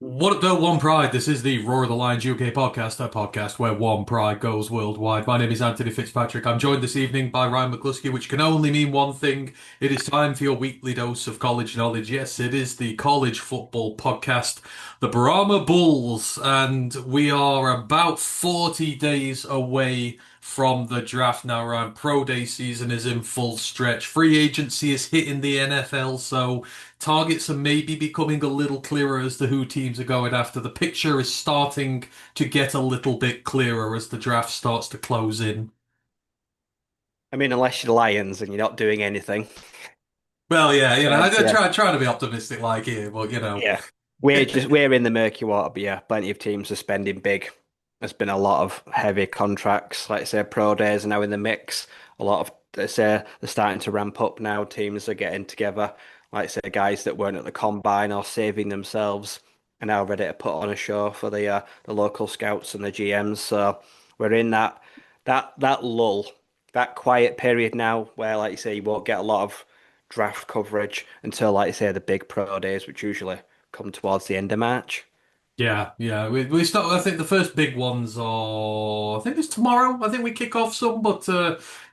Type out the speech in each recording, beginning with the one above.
What up, though? One Pride. This is the Roar of the Lions UK podcast, a podcast where one pride goes worldwide. My name is Anthony Fitzpatrick. I'm joined this evening by Ryan McCluskey, which can only mean one thing. It is time for your weekly dose of college knowledge. Yes, it is the college football podcast, the Brahmer Bulls, and we are about 40 days away from the draft now. Ryan, pro day season is in full stretch. Free agency is hitting the NFL, so targets are maybe becoming a little clearer as to who teams are going after. The picture is starting to get a little bit clearer as the draft starts to close in. I mean, unless you're Lions and you're not doing anything. Well, yeah, I Yeah. try to be optimistic like here, but Yeah. We're in the murky water, but yeah, plenty of teams are spending big. There's been a lot of heavy contracts, like say pro days are now in the mix. A lot of let's say they're starting to ramp up now. Teams are getting together, like say guys that weren't at the combine or saving themselves are now ready to put on a show for the local scouts and the GMs. So we're in that lull, that quiet period now where, like you say, you won't get a lot of draft coverage until, like you say, the big pro days, which usually come towards the end of March. yeah. We start. I think the first big ones are. I think it's tomorrow. I think we kick off some, but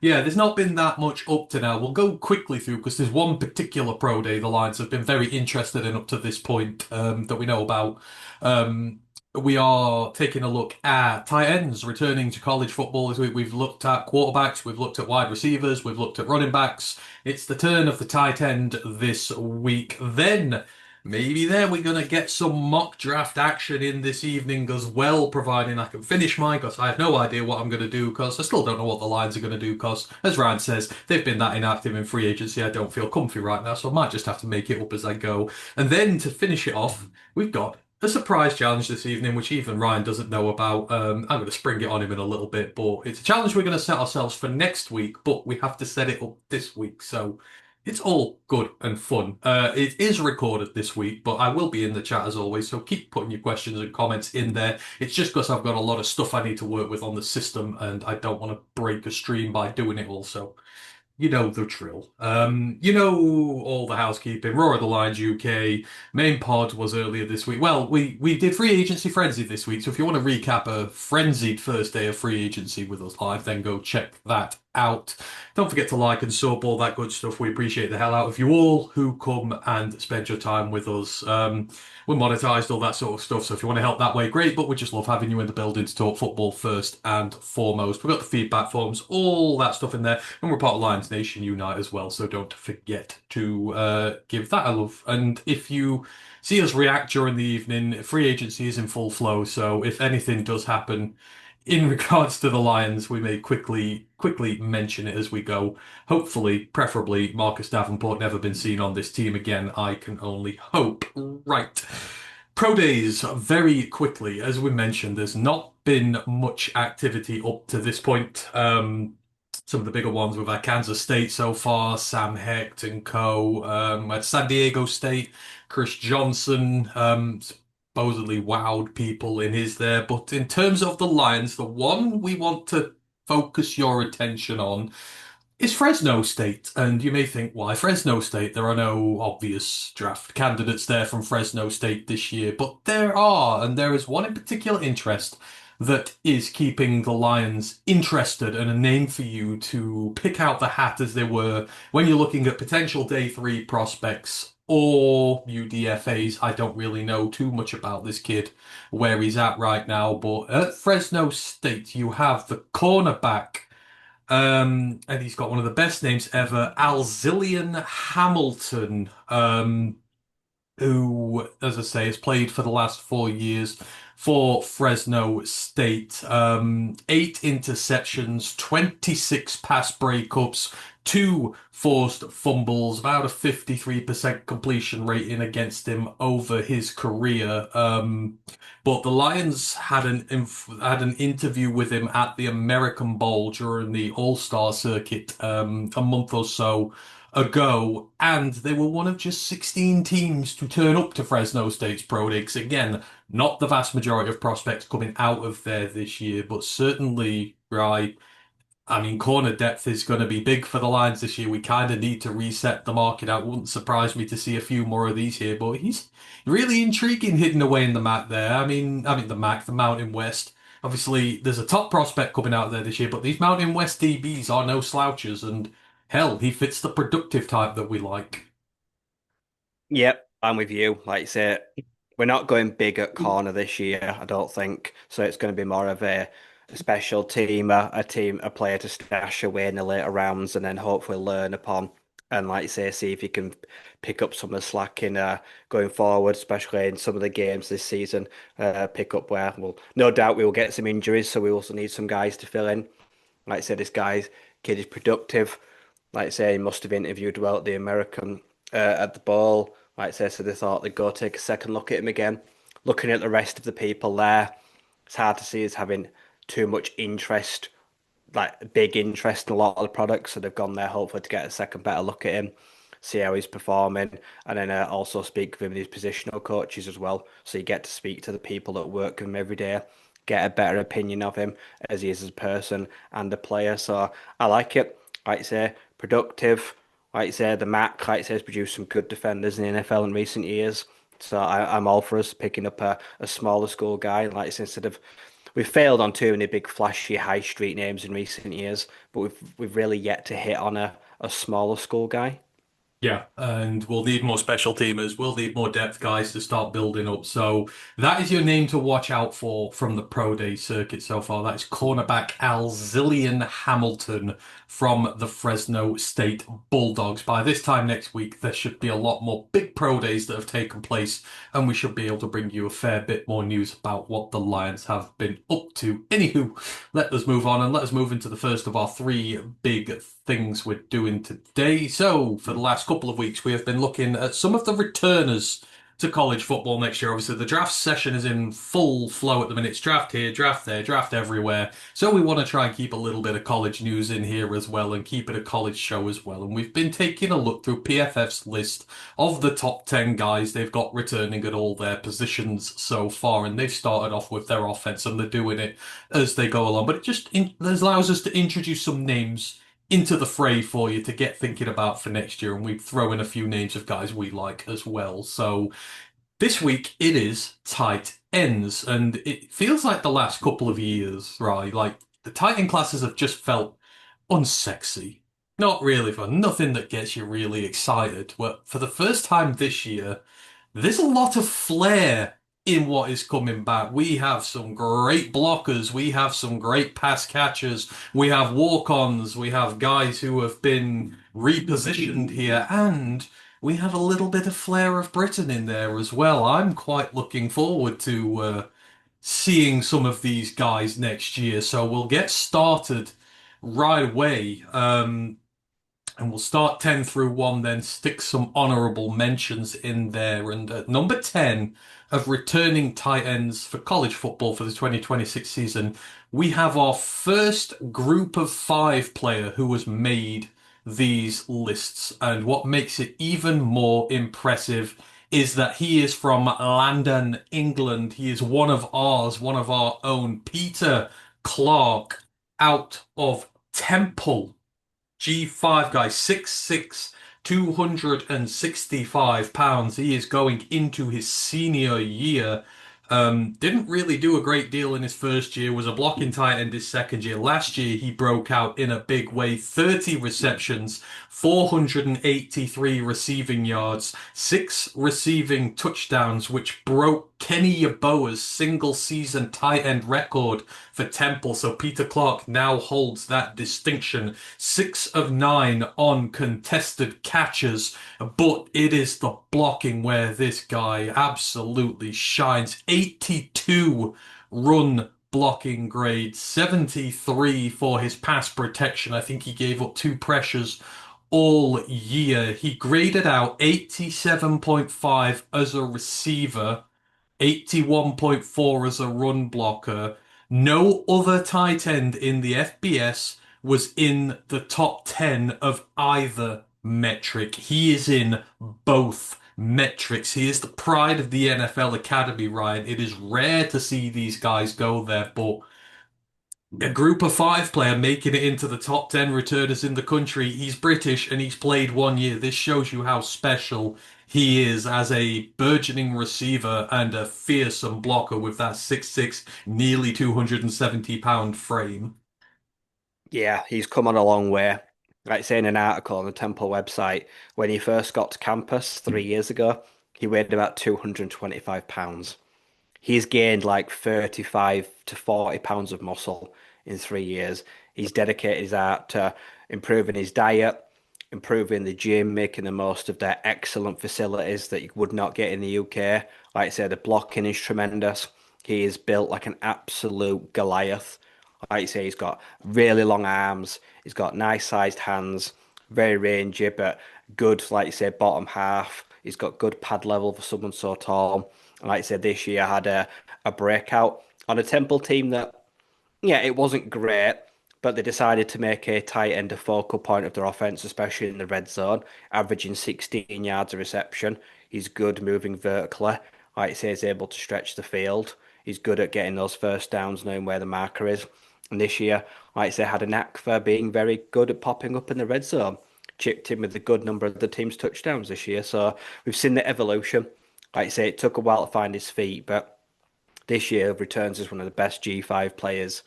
yeah, there's not been that much up to now. We'll go quickly through because there's one particular pro day the Lions have been very interested in up to this point that we know about. Um, we are taking a look at tight ends returning to college football. We've looked at quarterbacks, we've looked at wide receivers, we've looked at running backs. It's the turn of the tight end this week. Then. Maybe there we're going to get some mock draft action in this evening as well, providing I can finish mine, because I have no idea what I'm going to do, because I still don't know what the Lions are going to do, because, as Ryan says, they've been that inactive in free agency, I don't feel comfy right now, so I might just have to make it up as I go. And then to finish it off, we've got a surprise challenge this evening, which even Ryan doesn't know about. I'm going to spring it on him in a little bit, but it's a challenge we're going to set ourselves for next week, but we have to set it up this week, so. It's all good and fun. It is recorded this week, but I will be in the chat as always, so keep putting your questions and comments in there. It's just because I've got a lot of stuff I need to work with on the system, and I don't want to break a stream by doing it all. So you know the drill. You know all the housekeeping. Roar of the Lions UK. Main pod was earlier this week. Well, we did free agency frenzy this week. So if you want to recap a frenzied first day of free agency with us live, then go check that out. Don't forget to like and sub all that good stuff. We appreciate the hell out of you all who come and spend your time with us. We're monetized, all that sort of stuff. So if you want to help that way, great. But we just love having you in the building to talk football first and foremost. We've got the feedback forms, all that stuff in there. And we're part of Lions Nation Unite as well. So don't forget to give that a love. And if you see us react during the evening, free agency is in full flow. So if anything does happen in regards to the Lions, we may quickly mention it as we go. Hopefully, preferably, Marcus Davenport never been seen on this team again. I can only hope. Right. Pro days, very quickly, as we mentioned, there's not been much activity up to this point. Some of the bigger ones we've had Kansas State so far, Sam Hecht and co. At San Diego State, Chris Johnson, supposedly wowed people in his there. But in terms of the Lions, the one we want to focus your attention on is Fresno State. And you may think, why Fresno State? There are no obvious draft candidates there from Fresno State this year, but there are, and there is one in particular interest that is keeping the Lions interested and a name for you to pick out the hat as they were when you're looking at potential day three prospects or UDFAs. I don't really know too much about this kid, where he's at right now, but at Fresno State, you have the cornerback. And he's got one of the best names ever, Alzillian Hamilton, who, as I say, has played for the last 4 years for Fresno State. Eight interceptions, 26 pass breakups, two forced fumbles, about a 53% completion rating against him over his career. But the Lions had an interview with him at the American Bowl during the All-Star circuit a month or so ago, and they were one of just 16 teams to turn up to Fresno State's Pro Leagues. Again, not the vast majority of prospects coming out of there this year, but certainly, right. I mean, corner depth is going to be big for the Lions this year. We kind of need to reset the market out. Wouldn't surprise me to see a few more of these here, but he's really intriguing hidden away in the MAC there. I mean the Mountain West. Obviously, there's a top prospect coming out there this year, but these Mountain West DBs are no slouches, and hell, he fits the productive type that we like. Yep, I'm with you. Like you say, we're not going big at corner this year, I don't think. So it's going to be more of a special team, a player to stash away in the later rounds, and then hopefully learn upon. And like you say, see if you can pick up some of the slack in going forward, especially in some of the games this season. Pick up where, well, no doubt we will get some injuries, so we also need some guys to fill in. Like I said, this guy's kid is productive. Like I say, he must have interviewed well at the American at the ball. Like I say, so they thought they'd go take a second look at him again. Looking at the rest of the people there, it's hard to see us having too much interest, like big interest in a lot of the products. So they've gone there hopefully to get a second better look at him, see how he's performing, and then also speak with him and his positional coaches as well. So you get to speak to the people that work with him every day, get a better opinion of him as he is as a person and a player. So I like it. Like I say, productive. Like I say, the Mac, like I say, has produced some good defenders in the NFL in recent years. So I'm all for us picking up a smaller school guy. Like I say, instead of we've failed on too many big flashy high street names in recent years, but we've really yet to hit on a smaller school guy. Yeah, and we'll need more special teamers. We'll need more depth guys to start building up. So that is your name to watch out for from the Pro Day circuit so far. That is cornerback Alzillian Hamilton from the Fresno State Bulldogs. By this time next week, there should be a lot more big Pro Days that have taken place, and we should be able to bring you a fair bit more news about what the Lions have been up to. Anywho, let us move on and let us move into the first of our three big things we're doing today. So, for the last couple of weeks, we have been looking at some of the returners to college football next year. Obviously, the draft session is in full flow at the minute. It's draft here, draft there, draft everywhere. So, we want to try and keep a little bit of college news in here as well and keep it a college show as well. And we've been taking a look through PFF's list of the top 10 guys they've got returning at all their positions so far. And they've started off with their offense and they're doing it as they go along. But it allows us to introduce some names into the fray for you to get thinking about for next year, and we throw in a few names of guys we like as well. So this week it is tight ends, and it feels like the last couple of years, right? Like the tight end classes have just felt unsexy. Not really fun. Nothing that gets you really excited. But for the first time this year, there's a lot of flair in what is coming back. We have some great blockers. We have some great pass catchers. We have walk-ons. We have guys who have been repositioned here. And we have a little bit of flair of Britain in there as well. I'm quite looking forward to seeing some of these guys next year. So we'll get started right away. And we'll start 10 through 1, then stick some honorable mentions in there. And at number 10 of returning tight ends for college football for the 2026 season, we have our first group of five player who has made these lists. And what makes it even more impressive is that he is from London, England. He is one of ours, one of our own, Peter Clark, out of Temple. G5 guy, 6'6", 265 pounds. He is going into his senior year. Didn't really do a great deal in his first year, was a blocking tight end his second year. Last year, he broke out in a big way, 30 receptions, 483 receiving yards, six receiving touchdowns, which broke Kenny Yeboah's single season tight end record for Temple. So Peter Clark now holds that distinction. 6 of 9 on contested catches, but it is the blocking where this guy absolutely shines. 82 run blocking grade, 73 for his pass protection. I think he gave up two pressures all year. He graded out 87.5 as a receiver, 81.4 as a run blocker. No other tight end in the FBS was in the top 10 of either metric. He is in both metrics. He is the pride of the NFL Academy, Ryan. It is rare to see these guys go there, but A group of five player making it into the top 10 returners in the country. He's British and he's played 1 year. This shows you how special he is as a burgeoning receiver and a fearsome blocker with that 6'6", nearly 270-pound frame. Yeah, he's come on a long way. Like say in an article on the Temple website, when he first got to campus 3 years ago, he weighed about 225 pounds. He's gained like 35 to 40 pounds of muscle in 3 years. He's dedicated his art to improving his diet, improving the gym, making the most of their excellent facilities that you would not get in the UK. Like I said, the blocking is tremendous. He is built like an absolute Goliath. Like you say, he's got really long arms. He's got nice sized hands, very rangy, but good, like you say, bottom half. He's got good pad level for someone so tall. And like I said, this year had a breakout on a Temple team that, yeah, it wasn't great, but they decided to make a tight end a focal point of their offense, especially in the red zone, averaging 16 yards a reception. He's good moving vertically. Like I say, he's able to stretch the field. He's good at getting those first downs, knowing where the marker is. And this year, like I say, had a knack for being very good at popping up in the red zone. Chipped in with a good number of the team's touchdowns this year. So we've seen the evolution. Like I say, it took a while to find his feet, but this year returns as one of the best G5 players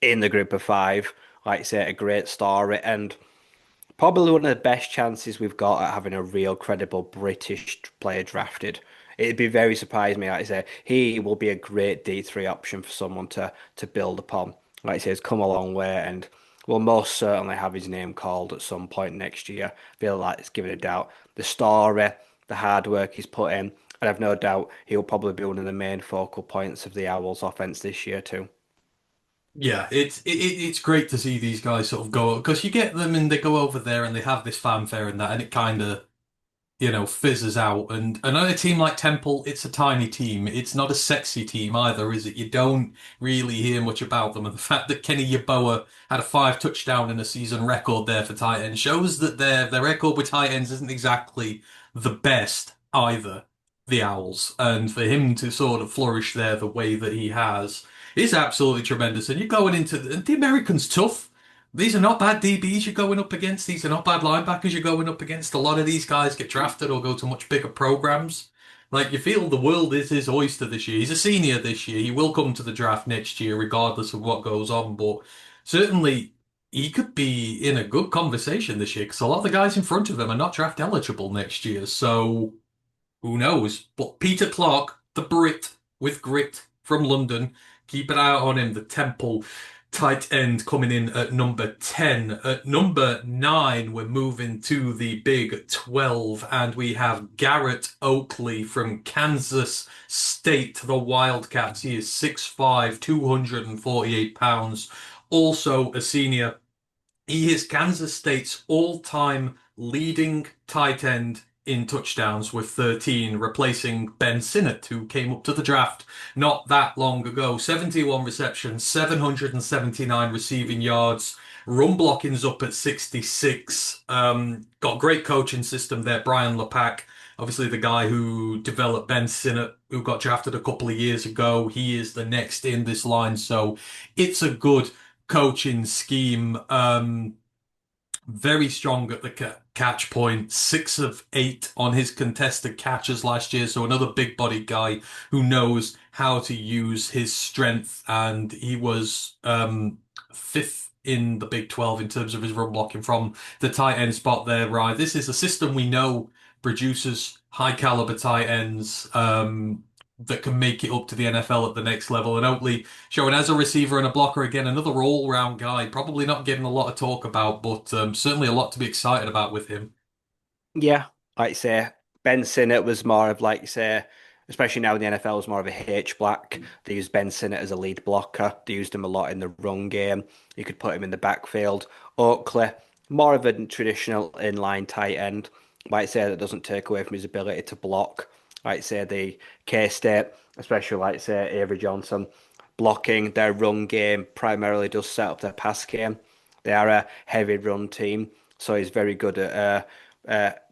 in the group of five. Like I say, a great story and probably one of the best chances we've got at having a real credible British player drafted. It'd be very surprising me. Like I say, he will be a great D3 option for someone to build upon. Like I say, he's come a long way and will most certainly have his name called at some point next year. Feel like it's given a doubt. The story, the hard work he's put in, and I've no doubt he'll probably be one of the main focal points of the Owls offense this year too. Yeah, it's great to see these guys sort of go because you get them and they go over there and they have this fanfare and that, and it kind of fizzes out. And another team like Temple, it's a tiny team. It's not a sexy team either, is it? You don't really hear much about them. And the fact that Kenny Yeboah had a 5 touchdown in a season record there for tight ends shows that their record with tight ends isn't exactly the best either, the Owls. And for him to sort of flourish there the way that he has is absolutely tremendous. And you're going into the Americans tough. These are not bad DBs you're going up against. These are not bad linebackers you're going up against. A lot of these guys get drafted or go to much bigger programs. Like, you feel the world is his oyster this year. He's a senior this year. He will come to the draft next year, regardless of what goes on. But certainly, he could be in a good conversation this year because a lot of the guys in front of him are not draft eligible next year. So who knows? But Peter Clark, the Brit with grit from London, keep an eye out on him. The Temple tight end coming in at number 10. At number 9, we're moving to the Big 12, and we have Garrett Oakley from Kansas State, the Wildcats. He is 6'5", 248 pounds. Also a senior. He is Kansas State's all-time leading tight end in touchdowns with 13, replacing Ben Sinnott, who came up to the draft not that long ago. 71 receptions, 779 receiving yards. Run blocking's up at 66. Got a great coaching system there. Brian LePack, obviously the guy who developed Ben Sinnott, who got drafted a couple of years ago. He is the next in this line, so it's a good coaching scheme. Very strong at the catch point, 6 of 8 on his contested catches last year. So another big body guy who knows how to use his strength. And he was fifth in the Big 12 in terms of his run blocking from the tight end spot there, right? This is a system we know produces high caliber tight ends. That can make it up to the NFL at the next level. And Oakley showing as a receiver and a blocker again, another all-round guy. Probably not getting a lot of talk about, but certainly a lot to be excited about with him. Yeah, like you say, Ben Sinnott was more of like you say, especially now in the NFL, was more of a H black. They used Ben Sinnott as a lead blocker. They used him a lot in the run game. You could put him in the backfield. Oakley, more of a traditional inline tight end. Like I say, that doesn't take away from his ability to block. Like say the K-State, especially like say Avery Johnson, blocking their run game primarily does set up their pass game. They are a heavy run team, so he's very good at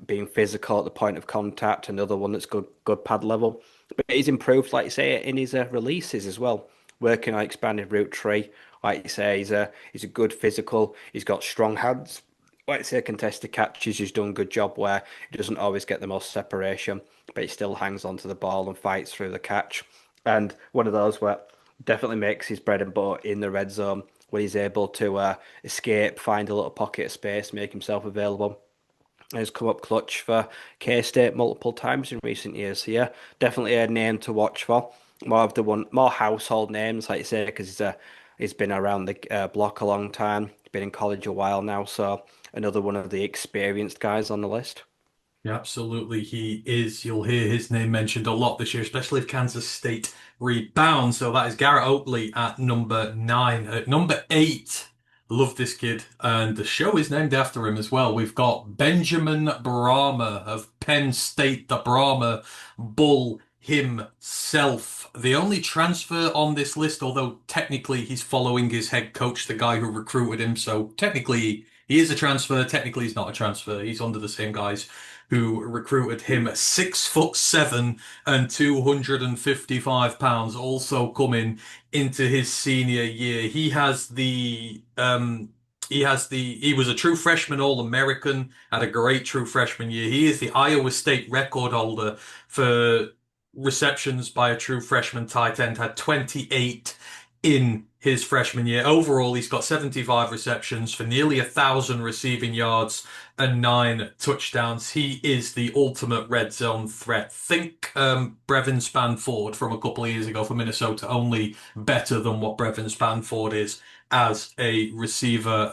being physical at the point of contact. Another one that's good pad level. But he's improved, like you say, in his releases as well, working on expanded route tree. Like you say, he's a good physical. He's got strong hands. Like you say, contested catches. He's done a good job where he doesn't always get the most separation, but he still hangs onto the ball and fights through the catch. And one of those where definitely makes his bread and butter in the red zone, where he's able to escape, find a little pocket of space, make himself available. Has come up clutch for K-State multiple times in recent years. So yeah, definitely a name to watch for. More household names, like you say, because he's been around the block a long time. He's been in college a while now, so another one of the experienced guys on the list. Yeah, absolutely, he is. You'll hear his name mentioned a lot this year, especially if Kansas State rebounds. So that is Garrett Oatley at number 9. At number 8, love this kid, and the show is named after him as well. We've got Benjamin Brahmer of Penn State, the Brahmer Bull himself. The only transfer on this list, although technically he's following his head coach, the guy who recruited him. So technically he is a transfer. Technically he's not a transfer. He's under the same guys who recruited him at 6'7" and 255 pounds, also coming into his senior year. He was a true freshman All-American, had a great true freshman year. He is the Iowa State record holder for receptions by a true freshman tight end, had 28 in his freshman year. Overall, he's got 75 receptions for nearly 1,000 receiving yards and 9 touchdowns. He is the ultimate red zone threat. Think Brevin Spanford from a couple of years ago for Minnesota, only better than what Brevin Spanford is as a receiver.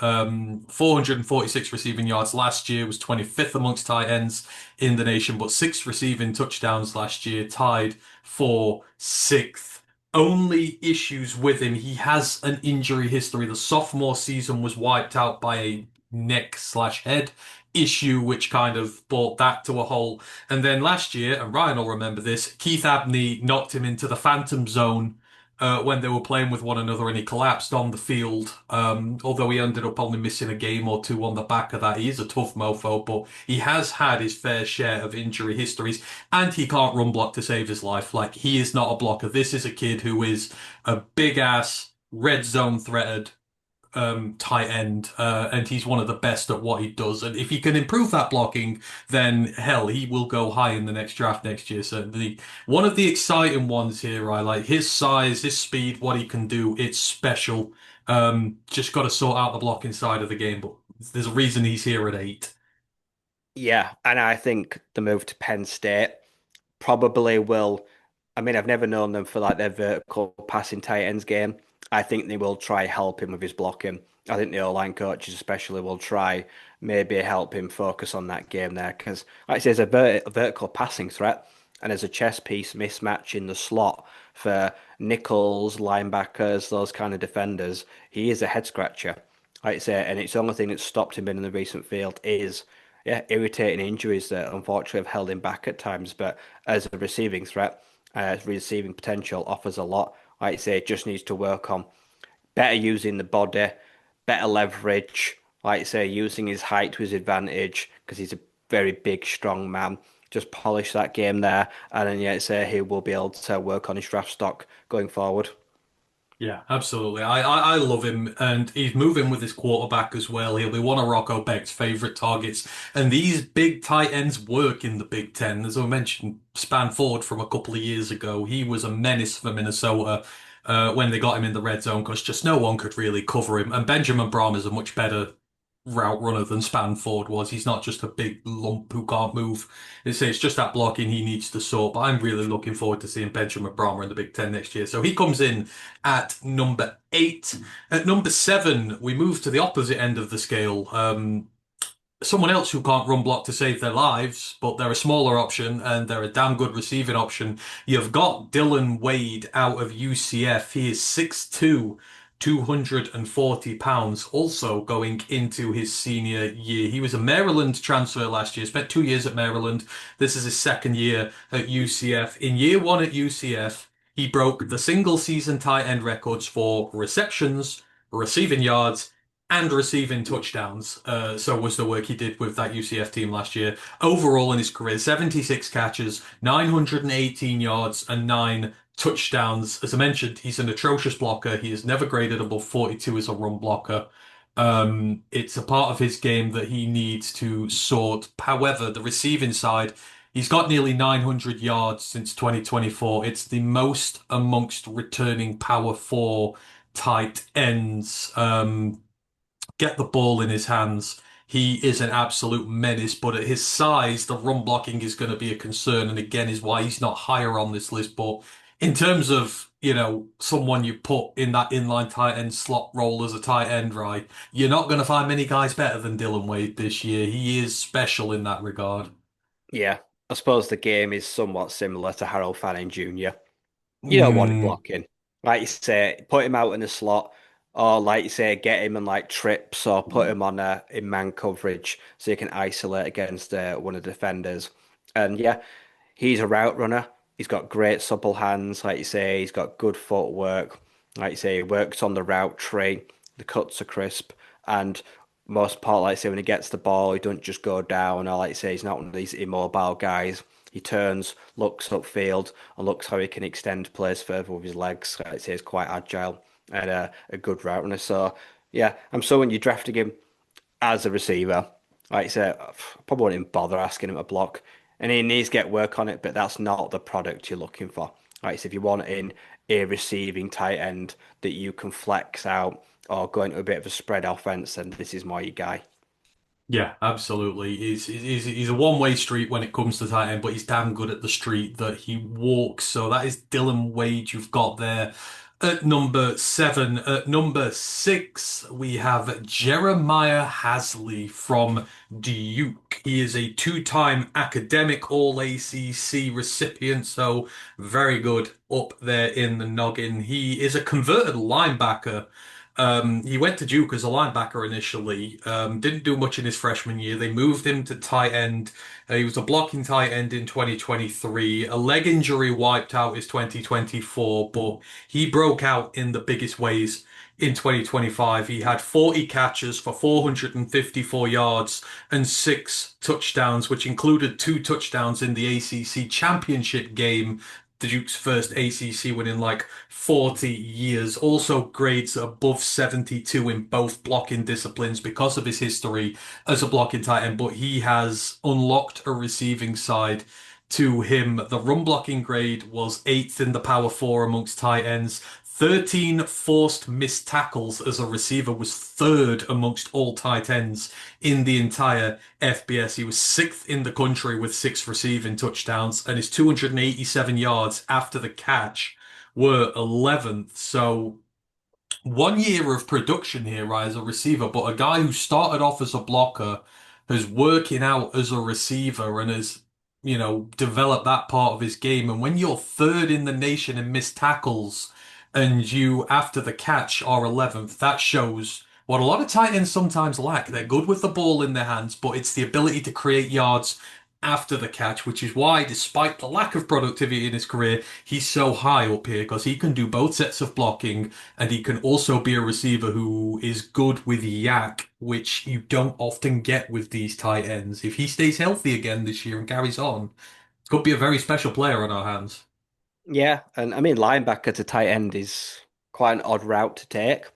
446 receiving yards last year, was 25th amongst tight ends in the nation, but 6 receiving touchdowns last year, tied for 6th. Only issues with him, he has an injury history. The sophomore season was wiped out by a neck slash head issue, which kind of brought that to a halt. And then last year, and Ryan will remember this, Keith Abney knocked him into the phantom zone when they were playing with one another, and he collapsed on the field. Although he ended up only missing a game or two on the back of that. He is a tough mofo, but he has had his fair share of injury histories, and he can't run block to save his life. Like, he is not a blocker. This is a kid who is a big ass red zone threated tight end, and he's one of the best at what he does. And if he can improve that blocking, then hell, he will go high in the next draft next year. So one of the exciting ones here, I like his size, his speed, what he can do. It's special. Just got to sort out the blocking side of the game, but there's a reason he's here at 8. Yeah, and I think the move to Penn State probably will. I mean, I've never known them for like their vertical passing tight ends game. I think they will try help him with his blocking. I think the O-line coaches especially will try maybe help him focus on that game there because, like I say, as a vertical passing threat and as a chess piece mismatch in the slot for nickels, linebackers, those kind of defenders, he is a head scratcher. Like I say, and it's the only thing that's stopped him in the recent field is yeah, irritating injuries that unfortunately have held him back at times. But as a receiving threat, receiving potential offers a lot. Like I say, just needs to work on better using the body, better leverage. Like I say, using his height to his advantage because he's a very big, strong man. Just polish that game there, and then yeah, say he will be able to work on his draft stock going forward. Yeah, absolutely. I love him, and he's moving with his quarterback as well. He'll be one of Rocco Beck's favorite targets, and these big tight ends work in the Big Ten. As I mentioned, Spanford from a couple of years ago, he was a menace for Minnesota when they got him in the red zone because just no one could really cover him. And Benjamin Braum is a much better route runner than Spanford was. He's not just a big lump who can't move. It's just that blocking he needs to sort. But I'm really looking forward to seeing Benjamin Brahmer in the Big Ten next year. So he comes in at number 8. At number 7, we move to the opposite end of the scale. Someone else who can't run block to save their lives, but they're a smaller option and they're a damn good receiving option. You've got Dylan Wade out of UCF. He is 6'2", 240 pounds, also going into his senior year. He was a Maryland transfer last year, spent 2 years at Maryland. This is his second year at UCF. In year 1 at UCF, he broke the single season tight end records for receptions, receiving yards, and receiving touchdowns. So was the work he did with that UCF team last year. Overall in his career, 76 catches, 918 yards, and 9 touchdowns. As I mentioned, he's an atrocious blocker. He has never graded above 42 as a run blocker. It's a part of his game that he needs to sort. However, the receiving side, he's got nearly 900 yards since 2024. It's the most amongst returning power four tight ends. Get the ball in his hands. He is an absolute menace, but at his size, the run blocking is going to be a concern, and again, is why he's not higher on this list. But in terms of, someone you put in that inline tight end slot role as a tight end, right, you're not going to find many guys better than Dylan Wade this year. He is special in that regard. Yeah, I suppose the game is somewhat similar to Harold Fanning Jr. You don't want him Mm, blocking. Like you say, put him out in the slot, or like you say, get him in like trips, or put him on in man coverage so you can isolate against one of the defenders. And yeah, he's a route runner. He's got great supple hands, like you say. He's got good footwork. Like you say, he works on the route tree. The cuts are crisp, and most part, like I say, when he gets the ball, he doesn't just go down. Or like you say, he's not one of these immobile guys. He turns, looks upfield, and looks how he can extend plays further with his legs. Like I say, he's quite agile and a good route runner. So yeah, I'm so when you're drafting him as a receiver, like I said, I probably wouldn't even bother asking him to block. And he needs to get work on it, but that's not the product you're looking for. Like I said, if you want in a receiving tight end that you can flex out or go into a bit of a spread offense, then this is more your guy. yeah, absolutely. He's a one-way street when it comes to tight end, but he's damn good at the street that he walks. So that is Dylan Wade you've got there. At number 7, at number 6, we have Jeremiah Hasley from Duke. He is a two-time academic All-ACC recipient, so very good up there in the noggin. He is a converted linebacker. He went to Duke as a linebacker initially. Didn't do much in his freshman year. They moved him to tight end. He was a blocking tight end in 2023. A leg injury wiped out his 2024, but he broke out in the biggest ways in 2025. He had 40 catches for 454 yards and 6 touchdowns, which included 2 touchdowns in the ACC championship game, the Duke's first ACC win in like 40 years. Also grades above 72 in both blocking disciplines because of his history as a blocking tight end, but he has unlocked a receiving side to him. The run blocking grade was eighth in the Power Four amongst tight ends. 13 forced missed tackles as a receiver was third amongst all tight ends in the entire FBS. He was sixth in the country with 6 receiving touchdowns, and his 287 yards after the catch were 11th. So 1 year of production here, right, as a receiver, but a guy who started off as a blocker has working out as a receiver and has, developed that part of his game. And when you're third in the nation in missed tackles and you, after the catch, are 11th, that shows what a lot of tight ends sometimes lack. They're good with the ball in their hands, but it's the ability to create yards after the catch, which is why, despite the lack of productivity in his career, he's so high up here because he can do both sets of blocking and he can also be a receiver who is good with yak, which you don't often get with these tight ends. If he stays healthy again this year and carries on, it could be a very special player on our hands. Yeah, and I mean linebacker to tight end is quite an odd route to take.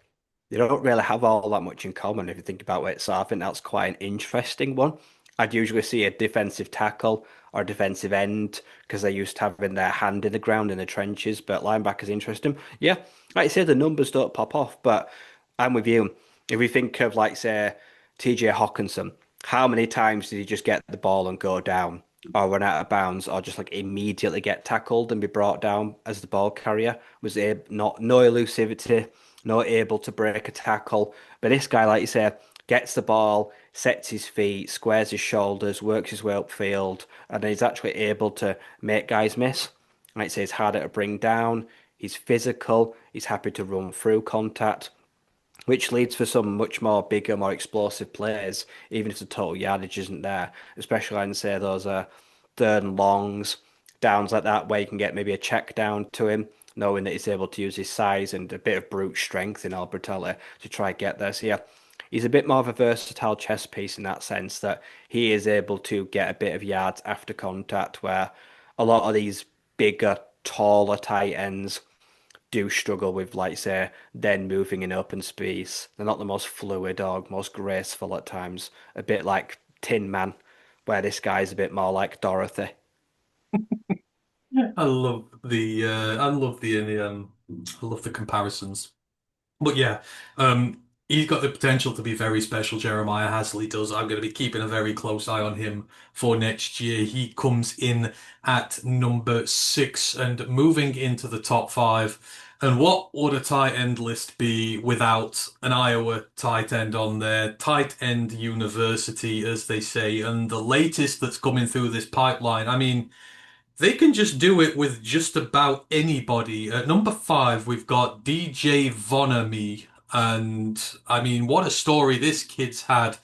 They don't really have all that much in common if you think about it. So I think that's quite an interesting one. I'd usually see a defensive tackle or a defensive end because they're used to having their hand in the ground in the trenches. But linebacker's interesting. Yeah, like you say, the numbers don't pop off, but I'm with you. If we think of like say TJ Hawkinson, how many times did he just get the ball and go down? Or run out of bounds, or just like immediately get tackled and be brought down as the ball carrier. Was not no elusivity, not able to break a tackle. But this guy, like you say, gets the ball, sets his feet, squares his shoulders, works his way upfield, and he's actually able to make guys miss. Like I say, he's harder to bring down. He's physical. He's happy to run through contact, which leads for some much more bigger, more explosive players, even if the total yardage isn't there. Especially, I'd say those third and longs, downs like that, where you can get maybe a check down to him, knowing that he's able to use his size and a bit of brute strength in all brutality to try and get there. So yeah, he's a bit more of a versatile chess piece in that sense that he is able to get a bit of yards after contact, where a lot of these bigger, taller tight ends do struggle with, like, say, then moving in open space. They're not the most fluid or most graceful at times. A bit like Tin Man, where this guy's a bit more like Dorothy. I love the comparisons. But yeah, he's got the potential to be very special. Jeremiah Hasley does. I'm going to be keeping a very close eye on him for next year. He comes in at number 6 and moving into the top 5. And what would a tight end list be without an Iowa tight end on there? Tight end university, as they say. And the latest that's coming through this pipeline, I mean, they can just do it with just about anybody. At number 5, we've got DJ Vonamy. And I mean, what a story this kid's had.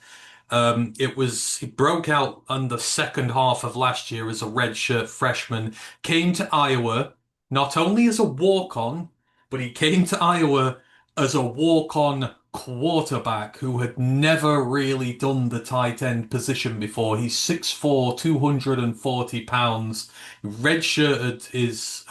He broke out on the second half of last year as a redshirt freshman, came to Iowa not only as a walk-on, but he came to Iowa as a walk-on quarterback who had never really done the tight end position before. He's 6'4", 240 pounds, redshirted his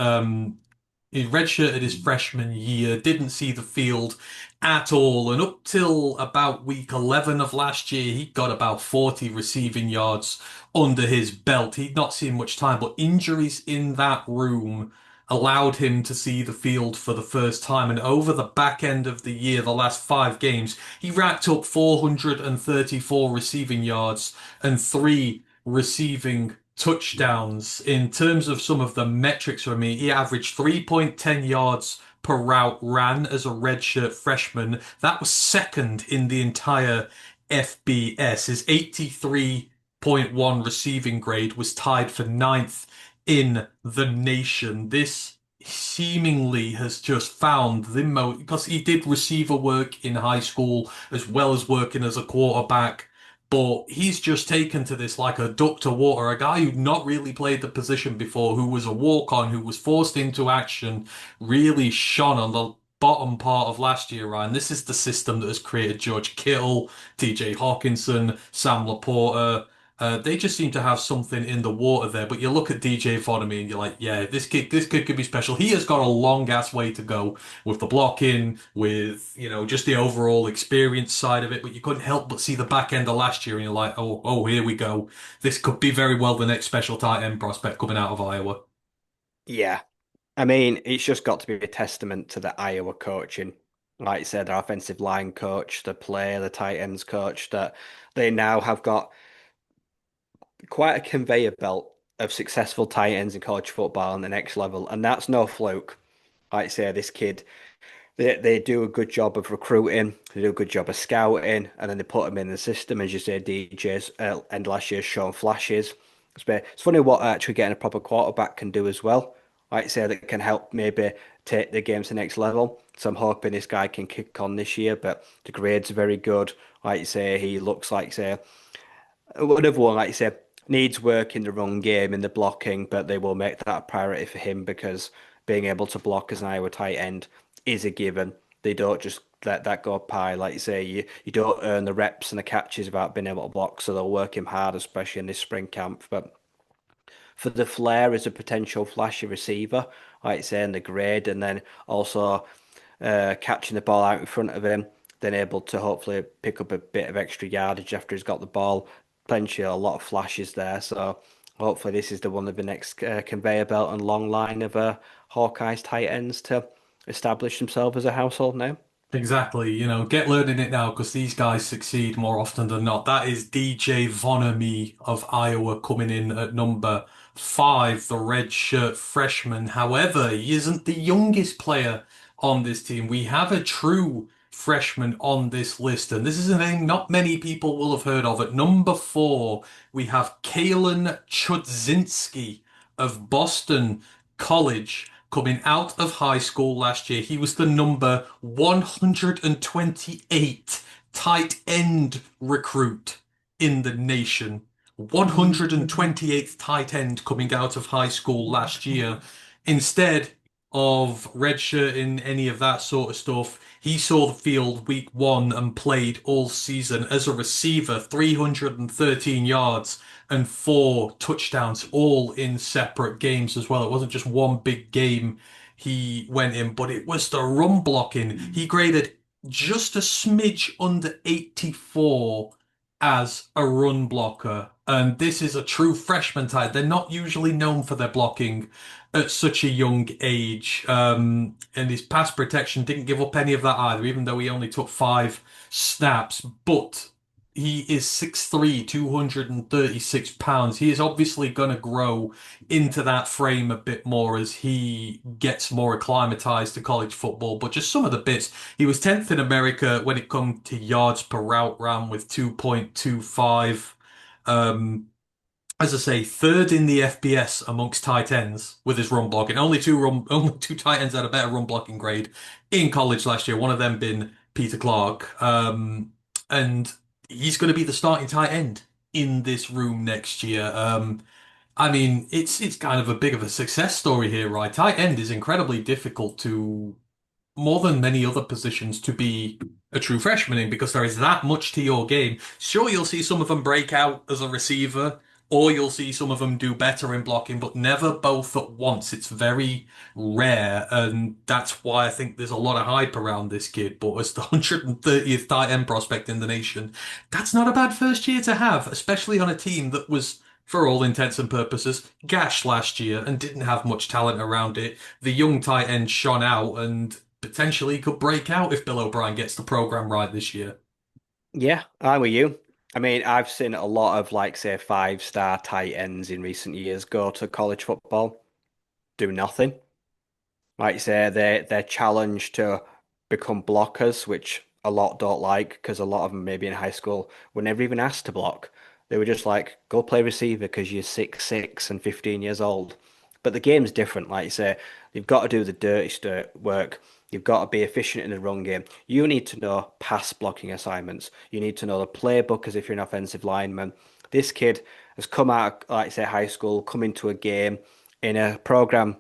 he redshirted his freshman year, didn't see the field at all, and up till about week 11 of last year, he got about 40 receiving yards under his belt. He'd not seen much time, but injuries in that room allowed him to see the field for the first time. And over the back end of the year, the last 5 games, he racked up 434 receiving yards and 3 receiving touchdowns. In terms of some of the metrics for me, he averaged 3.10 yards per route ran as a redshirt freshman. That was second in the entire FBS. His 83.1 receiving grade was tied for ninth in the nation. This seemingly has just found the most, because he did receiver work in high school as well as working as a quarterback. But he's just taken to this like a duck to water, a guy who'd not really played the position before, who was a walk-on, who was forced into action, really shone on the bottom part of last year, Ryan. This is the system that has created George Kittle, TJ Hawkinson, Sam Laporta. They just seem to have something in the water there. But you look at DJ Economy and you're like, yeah, this kid could be special. He has got a long ass way to go with the blocking, with, just the overall experience side of it. But you couldn't help but see the back end of last year and you're like, oh, here we go. This could be very well the next special tight end prospect coming out of Iowa. Yeah. I mean, it's just got to be a testament to the Iowa coaching. Like I said, their offensive line coach, the player, the tight ends coach, that they now have got quite a conveyor belt of successful tight ends in college football on the next level. And that's no fluke. Like I say, this kid, they do a good job of recruiting, they do a good job of scouting, and then they put him in the system. As you say, DJ's end last year shown flashes. It's funny what actually getting a proper quarterback can do as well. Like I say, that can help maybe take the game to the next level. So I'm hoping this guy can kick on this year, but the grades are very good. Like you say, he looks like, say, another one, like you said, needs work in the run game, in the blocking, but they will make that a priority for him because being able to block as an Iowa tight end is a given. They don't just let that go by. Like you say, you don't earn the reps and the catches without being able to block, so they'll work him hard, especially in this spring camp. But for the flair as a potential flashy receiver, like you say, and the grade, and then also catching the ball out in front of him, then able to hopefully pick up a bit of extra yardage after he's got the ball. Plenty, a lot of flashes there. So hopefully this is the one of the next conveyor belt and long line of Hawkeye's tight ends to establish themselves as a household name. Exactly, get learning it now because these guys succeed more often than not. That is DJ Vonamy of Iowa coming in at number 5, the red shirt freshman. However, he isn't the youngest player on this team. We have a true freshman on this list, and this is a name not many people will have heard of. At number 4, we have Kalen Chudzinski of Boston College. Coming out of high school last year, he was the number 128 tight end recruit in the nation. 128th tight end coming out of high school last year. Instead, of redshirting, any of that sort of stuff. He saw the field week one and played all season as a receiver, 313 yards and four touchdowns, all in separate games as well. It wasn't just one big game he went in, but it was the run blocking. He graded just a smidge under 84 as a run blocker. And this is a true freshman type. They're not usually known for their blocking at such a young age. And his pass protection didn't give up any of that either, even though he only took 5 snaps. But he is 6'3", 236 pounds. He is obviously going to grow into that frame a bit more as he gets more acclimatized to college football. But just some of the bits, he was 10th in America when it come to yards per route ran with 2.25. Um, as I say, third in the FBS amongst tight ends with his run blocking. Only two tight ends had a better run blocking grade in college last year. One of them being Peter Clark. And he's going to be the starting tight end in this room next year. I mean, it's kind of a big of a success story here, right? Tight end is incredibly difficult to more than many other positions to be a true freshman in because there is that much to your game. Sure, you'll see some of them break out as a receiver, or you'll see some of them do better in blocking, but never both at once. It's very rare, and that's why I think there's a lot of hype around this kid. But as the 130th tight end prospect in the nation, that's not a bad first year to have, especially on a team that was, for all intents and purposes, gashed last year and didn't have much talent around it. The young tight end shone out and potentially could break out if Bill O'Brien gets the program right this year. Yeah, I'm with you. I mean, I've seen a lot of like say five-star tight ends in recent years go to college football, do nothing. Like you say, they're challenged to become blockers, which a lot don't like because a lot of them maybe in high school were never even asked to block. They were just like, go play receiver because you're 6'6" and 15 years old. But the game's different, like you say. You've got to do the dirty work. You've got to be efficient in the run game. You need to know pass blocking assignments. You need to know the playbook as if you're an offensive lineman. This kid has come out, like say, high school, come into a game in a program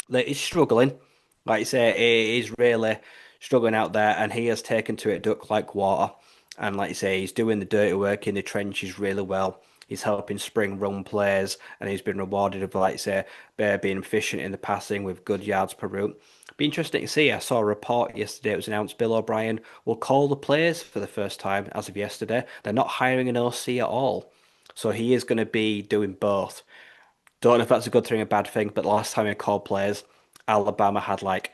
that he's struggling. Like you say, he is really struggling out there, and he has taken to it duck like water. And like you say, he's doing the dirty work in the trenches really well. He's helping spring run plays, and he's been rewarded with, like you say, being efficient in the passing with good yards per route. Be interesting to see. I saw a report yesterday. It was announced Bill O'Brien will call the players for the first time as of yesterday. They're not hiring an OC at all, so he is going to be doing both. Don't know if that's a good thing or a bad thing, but the last time I called players, Alabama had like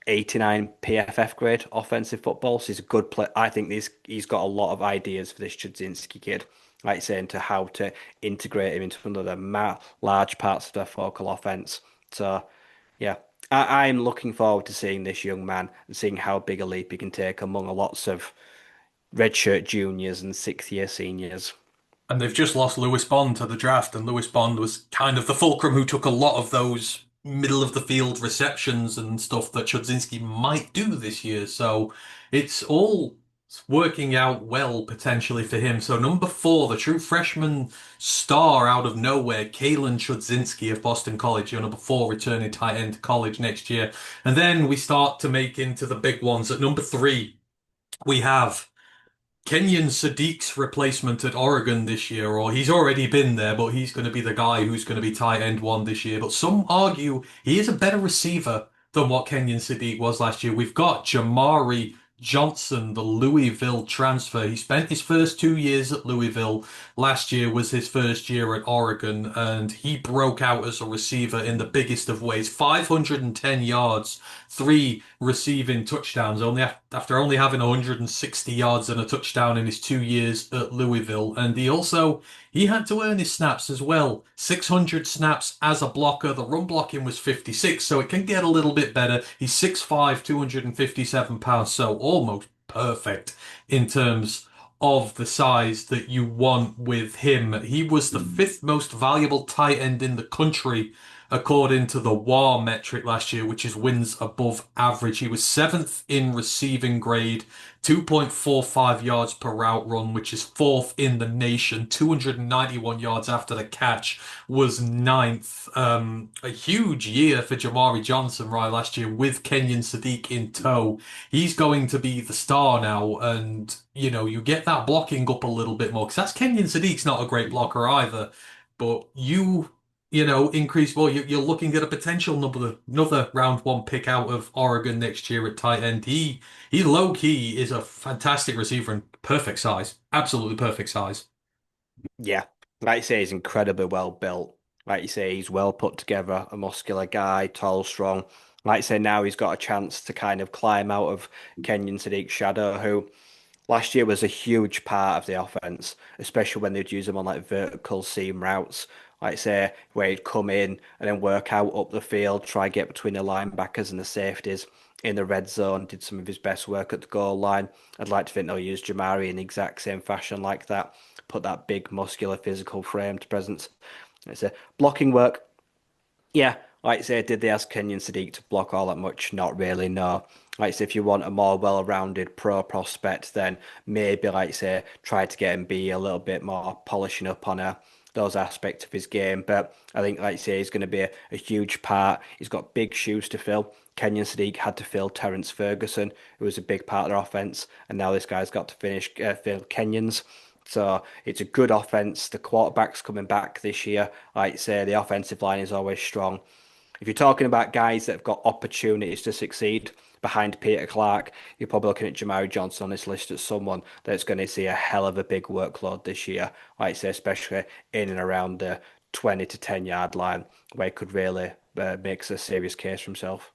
89 PFF grade offensive football. So he's a good player. I think he's got a lot of ideas for this Chudzinski kid, like saying to how to integrate him into one of the large parts of their focal offense. So yeah, I'm looking forward to seeing this young man and seeing how big a leap he can take among lots of redshirt juniors and sixth year seniors. And they've just lost Lewis Bond to the draft, and Lewis Bond was kind of the fulcrum who took a lot of those middle of the field receptions and stuff that Chudzinski might do this year. So it's all working out well potentially for him. So number four, the true freshman star out of nowhere, Kalen Chudzinski of Boston College, your number four returning tight end to college next year. And then we start to make into the big ones. At number three, we have Kenyon Sadiq's replacement at Oregon this year, or he's already been there, but he's going to be the guy who's going to be tight end one this year. But some argue he is a better receiver than what Kenyon Sadiq was last year. We've got Jamari Johnson, the Louisville transfer. He spent his first 2 years at Louisville. Last year was his first year at Oregon, and he broke out as a receiver in the biggest of ways. 510 yards, three receiving touchdowns, only after only having 160 yards and a touchdown in his 2 years at Louisville. And he had to earn his snaps as well. 600 snaps as a blocker. The run blocking was 56, so it can get a little bit better. He's 6'5", 257 pounds, so almost perfect in terms of the size that you want with him. He was the fifth most valuable tight end in the country according to the WAR metric last year, which is wins above average. He was seventh in receiving grade, 2.45 yards per route run, which is fourth in the nation. 291 yards after the catch was ninth. A huge year for Jamari Johnson, right, last year with Kenyon Sadiq in tow. He's going to be the star now, and you get that blocking up a little bit more because that's Kenyon Sadiq's not a great blocker either. But increase. Well, you're looking at a potential another round one pick out of Oregon next year at tight end. He low key is a fantastic receiver and perfect size, absolutely perfect size. Yeah, like you say, he's incredibly well built. Like you say, he's well put together, a muscular guy, tall, strong. Like you say, now he's got a chance to kind of climb out of Kenyon Sadiq's shadow, who last year was a huge part of the offense, especially when they'd use him on like vertical seam routes. Like say, where he'd come in and then work out up the field, try get between the linebackers and the safeties in the red zone, did some of his best work at the goal line. I'd like to think they'll use Jamari in the exact same fashion like that, put that big, muscular, physical frame to presence. It's a blocking work. Yeah, like I say, did they ask Kenyon Sadiq to block all that much? Not really, no. Like I say, if you want a more well-rounded pro prospect, then maybe, like I say, try to get him be a little bit more polishing up on those aspects of his game. But I think, like I say, he's going to be a huge part. He's got big shoes to fill. Kenyon Sadiq had to fill Terrence Ferguson, who was a big part of their offense, and now this guy's got to fill Kenyon's. So it's a good offense. The quarterback's coming back this year. Like I say, the offensive line is always strong. If you're talking about guys that have got opportunities to succeed behind Peter Clark, you're probably looking at Jamari Johnson on this list as someone that's going to see a hell of a big workload this year. Like I say, especially in and around the 20 to 10 yard line, where he could really make a serious case for himself.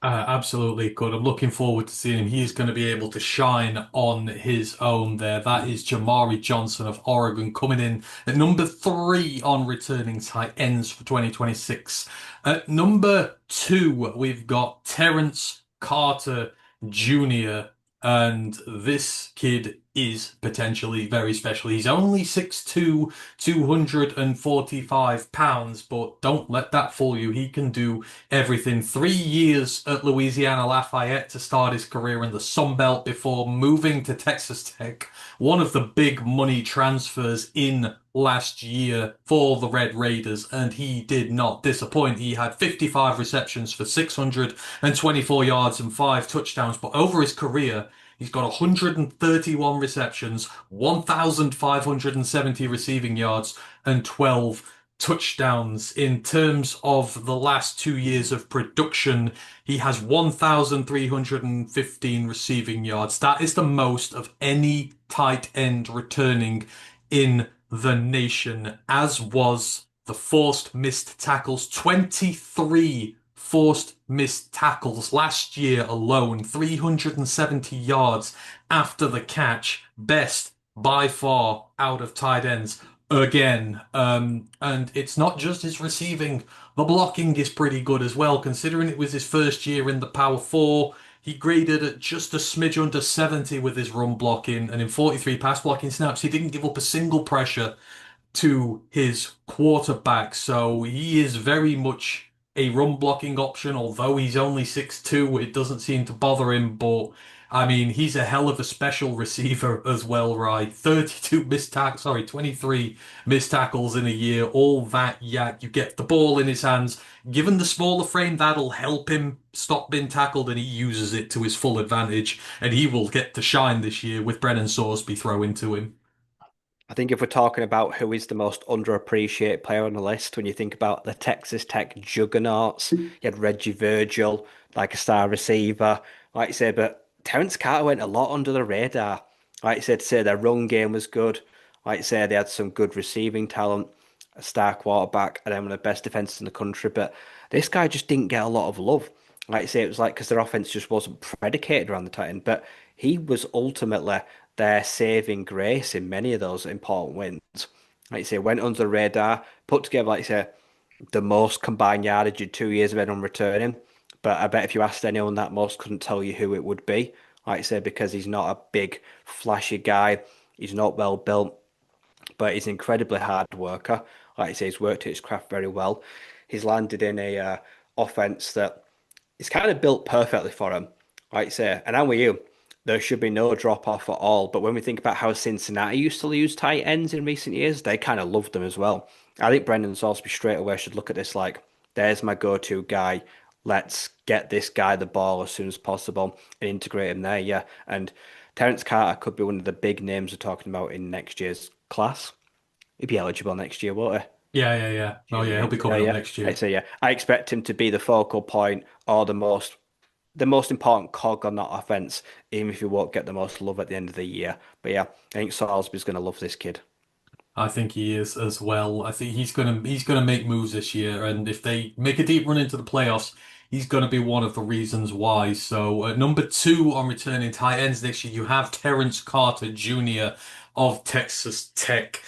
Absolutely good. I'm looking forward to seeing him. He's going to be able to shine on his own there. That is Jamari Johnson of Oregon coming in at number three on returning tight ends for 2026. At number two, we've got Terrence Carter Jr. And this kid is potentially very special. He's only 6'2", 245 pounds, but don't let that fool you. He can do everything. 3 years at Louisiana Lafayette to start his career in the Sun Belt before moving to Texas Tech. One of the big money transfers in last year for the Red Raiders, and he did not disappoint. He had 55 receptions for 624 yards and five touchdowns, but over his career, he's got 131 receptions, 1,570 receiving yards, and 12 touchdowns. In terms of the last 2 years of production, he has 1,315 receiving yards. That is the most of any tight end returning in the nation, as was the forced missed tackles. 23 forced missed tackles last year alone, 370 yards after the catch. Best by far out of tight ends again. And it's not just his receiving. The blocking is pretty good as well, considering it was his first year in the Power Four. He graded at just a smidge under 70 with his run blocking, and in 43 pass blocking snaps, he didn't give up a single pressure to his quarterback. So he is very much a run blocking option, although he's only 6'2", it doesn't seem to bother him. But I mean, he's a hell of a special receiver as well, right? 32 missed tackles, sorry, 23 missed tackles in a year, all that yak. You get the ball in his hands. Given the smaller frame, that'll help him stop being tackled, and he uses it to his full advantage. And he will get to shine this year with Brennan Sorsby throwing to him. I think if we're talking about who is the most underappreciated player on the list, when you think about the Texas Tech juggernauts, you had Reggie Virgil, like a star receiver, like you say, but Terrence Carter went a lot under the radar. Like you said, to say their run game was good. Like you say, they had some good receiving talent, a star quarterback, and then one of the best defenses in the country. But this guy just didn't get a lot of love. Like you say, it was like because their offense just wasn't predicated around the tight end, but he was ultimately their saving grace in many of those important wins. Like you say, went under the radar, put together, like you say, the most combined yardage in 2 years of anyone returning. But I bet if you asked anyone that most couldn't tell you who it would be. Like I say, because he's not a big, flashy guy. He's not well built, but he's an incredibly hard worker. Like I say, he's worked at his craft very well. he's landed in a offense that is kind of built perfectly for him. Like I say, and I'm with you. There should be no drop off at all. But when we think about how Cincinnati used to use tight ends in recent years, they kind of loved them as well. I think Brendan Salisbury straight away should look at this like, there's my go-to guy. Let's get this guy the ball as soon as possible and integrate him there. Yeah. And Terence Carter could be one of the big names we're talking about in next year's class. He'd be eligible next year, won't he? Yeah, yeah, yeah. Oh, yeah, he'll Junior. be Yeah, coming up yeah. next I year. say, yeah. I expect him to be the focal point or the most important cog on that offense, even if he won't get the most love at the end of the year. But yeah, I think Salisbury's going to love this kid. I think he is as well. I think he's gonna make moves this year, and if they make a deep run into the playoffs, he's gonna be one of the reasons why. So at number two on returning tight ends next year, you have Terrence Carter Jr. of Texas Tech.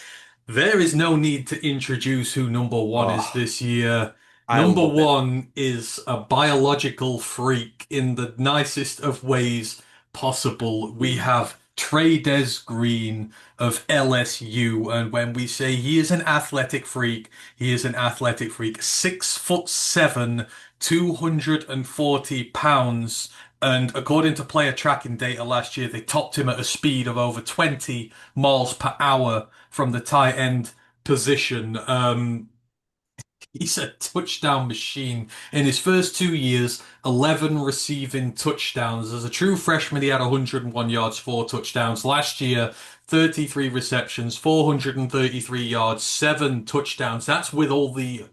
There is no need to introduce who number one is Oh, this year. I Number love him. one is a biological freak in the nicest of ways possible. We have Trey Des Green of LSU, and when we say he is an athletic freak, he is an athletic freak. 6'7", 240 pounds. And according to player tracking data last year, they topped him at a speed of over 20 miles per hour from the tight end position. He's a touchdown machine. In his first 2 years, 11 receiving touchdowns. As a true freshman, he had 101 yards, four touchdowns. Last year, 33 receptions, 433 yards, seven touchdowns. That's with all the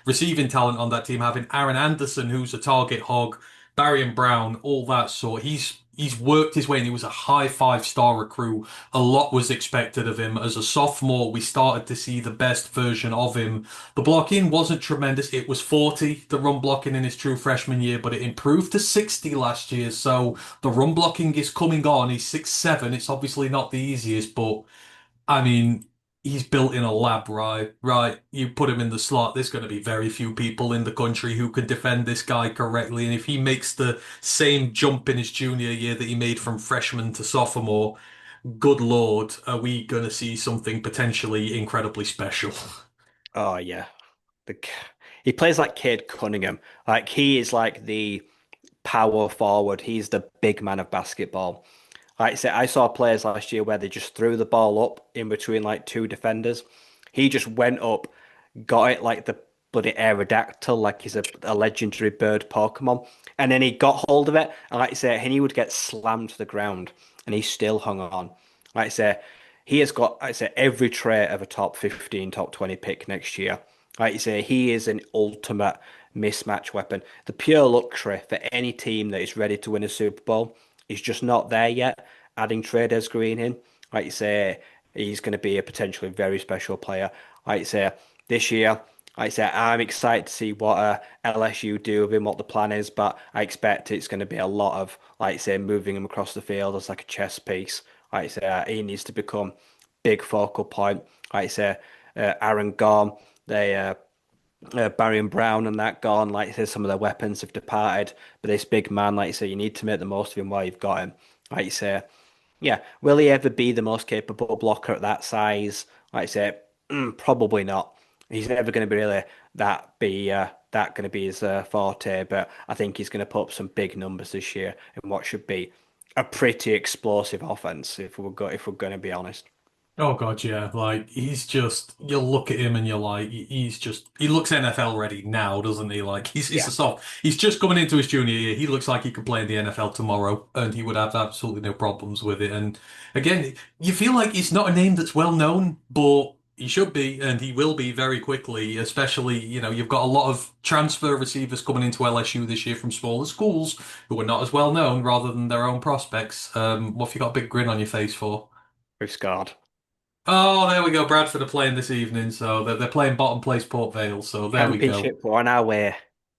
receiving talent on that team, having Aaron Anderson, who's a target hog, Barry Brown, all that sort. He's worked his way, and he was a high five-star recruit. A lot was expected of him. As a sophomore, we started to see the best version of him. The blocking wasn't tremendous. It was 40, the run blocking in his true freshman year, but it improved to 60 last year. So the run blocking is coming on. He's 6'7". It's obviously not the easiest, but I mean, he's built in a lab, right? Right. You put him in the slot, there's going to be very few people in the country who can defend this guy correctly. And if he makes the same jump in his junior year that he made from freshman to sophomore, good Lord, are we going to see something potentially incredibly special? Oh yeah, the, he plays like Cade Cunningham. Like he is like the power forward. He's the big man of basketball. Like I said, I saw players last year where they just threw the ball up in between like two defenders. He just went up, got it like the bloody Aerodactyl, like he's a legendary bird Pokemon. And then he got hold of it, and like I say, and he would get slammed to the ground, and he still hung on. Like I say, he has got, like I say, every trait of a top 15, top 20 pick next year. Like you say, he is an ultimate mismatch weapon. The pure luxury for any team that is ready to win a Super Bowl is just not there yet. Adding Traders Green in, like you say, he's going to be a potentially very special player. Like you say, this year, like I say, I'm excited to see what LSU do with him, what the plan is, but I expect it's going to be a lot of, like you say, moving him across the field as like a chess piece. Like you say, he needs to become big focal point. Like you say, Aaron gone, they Barry and Brown and that gone. Like you say, some of their weapons have departed, but this big man, like you say, you need to make the most of him while you've got him. Like you say, yeah, will he ever be the most capable blocker at that size? Like I say, probably not. He's never going to be really that going to be his forte. But I think he's going to put up some big numbers this year in what should be a pretty explosive offense. If we're going to be honest. Oh God, yeah. Like he's just you look at him and you're like he looks NFL ready now, doesn't he? Like he's Yeah. a soft. He's just coming into his junior year. He looks like he could play in the NFL tomorrow, and he would have absolutely no problems with it. And again, you feel like it's not a name that's well known, but he should be, and he will be very quickly. Especially, you've got a lot of transfer receivers coming into LSU this year from smaller schools who are not as well known, rather than their own prospects. What have you got a big grin on your face for? We've scored. Oh, there we go. Bradford are playing this evening, so they're playing bottom place Port Vale. So there we go. Championship, we're on our way.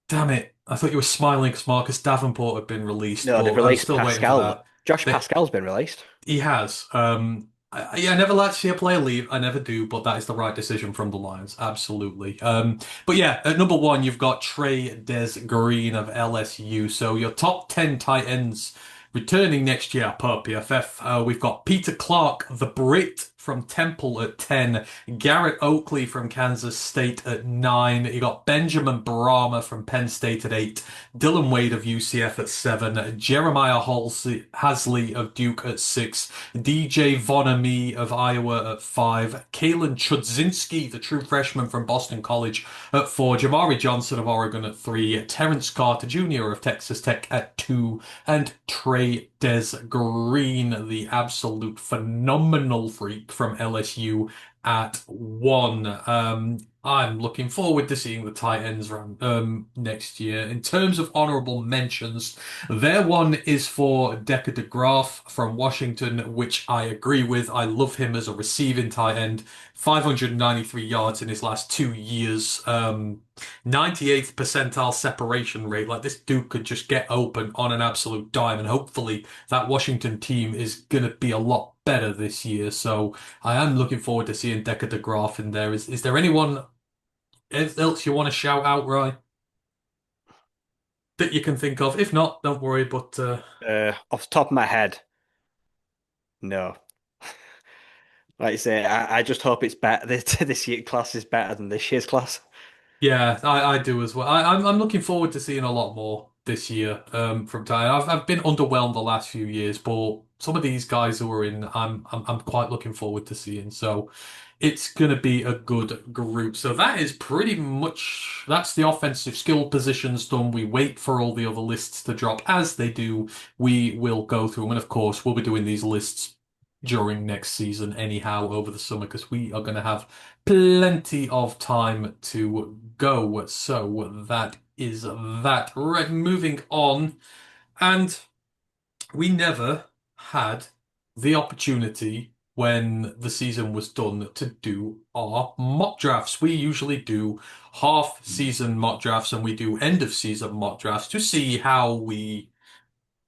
Damn it! I thought you were smiling because Marcus Davenport had been released, No, they've but I'm released still waiting for Pascal. that. Josh They, Pascal's been released. he has. I never like to see a player leave. I never do, but that is the right decision from the Lions. Absolutely. But yeah, at number one, you've got Trey Des Green of LSU. So your top 10 tight ends returning next year per PFF. We've got Peter Clark, the Brit from Temple at 10, Garrett Oakley from Kansas State at 9. You got Benjamin Brahmer from Penn State at 8, Dylan Wade of UCF at 7, Jeremiah Hasley of Duke at 6, DJ Vonamy of Iowa at 5, Kalen Chudzinski, the true freshman from Boston College, at 4, Jamari Johnson of Oregon at 3, Terrence Carter Jr. of Texas Tech at 2, and Trey Des Green, the absolute phenomenal freak from LSU, at 1. I'm looking forward to seeing the tight ends run next year. In terms of honorable mentions, their one is for Decker DeGraff from Washington, which I agree with. I love him as a receiving tight end. 593 yards in his last 2 years. 98th percentile separation rate. Like this dude could just get open on an absolute dime, and hopefully that Washington team is going to be a lot better this year. So I am looking forward to seeing Decker DeGraff in there. Is there anyone else you want to shout out, Ryan, that you can think of? If not, don't worry. But Off the top of my head, no. Like I say, I just hope it's better. This year class is better than this year's class. yeah, I do as well. I'm looking forward to seeing a lot more this year from Ty. I've been underwhelmed the last few years, but some of these guys who are in, I'm quite looking forward to seeing. So it's gonna be a good group. So that is pretty much that's the offensive skill positions done. We wait for all the other lists to drop. As they do, we will go through them, and of course, we'll be doing these lists during next season anyhow over the summer because we are going to have plenty of time to go. So that is that. Right, moving on. And we never had the opportunity when the season was done to do our mock drafts. We usually do half season mock drafts and we do end of season mock drafts to see how we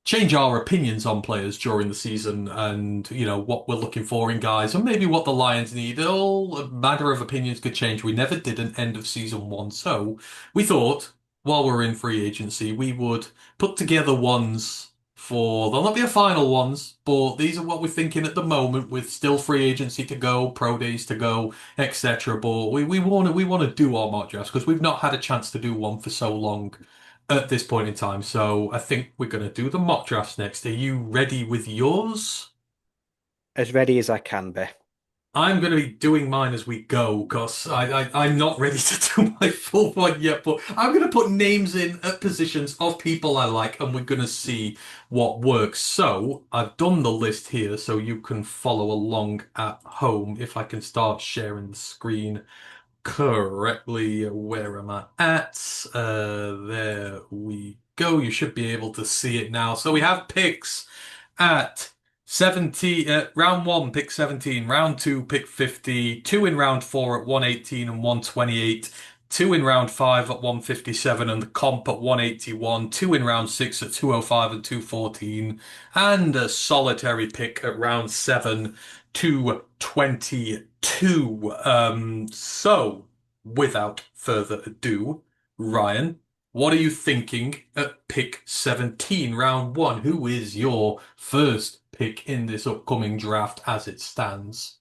change our opinions on players during the season and, what we're looking for in guys and maybe what the Lions need. All a matter of opinions could change. We never did an end of season one. So we thought while we're in free agency, we would put together ones for, there'll not be a final ones, but these are what we're thinking at the moment with still free agency to go, pro days to go, etc. But we want to do our mock drafts because we've not had a chance to do one for so long at this point in time. So I think we're going to do the mock drafts next. Are you ready with yours? As ready as I can be. I'm going to be doing mine as we go because I'm not ready to do my full one yet, but I'm going to put names in at positions of people I like and we're going to see what works. So I've done the list here so you can follow along at home if I can start sharing the screen correctly. Where am I at? There we go. You should be able to see it now. So we have picks at 70, round one, pick 17, round two, pick 50, two in round four at 118 and 128, two in round five at 157 and the comp at 181, two in round six at 205 and 214, and a solitary pick at round seven, 222. So without further ado, Ryan, what are you thinking at pick 17, round one? Who is your first pick in this upcoming draft as it stands?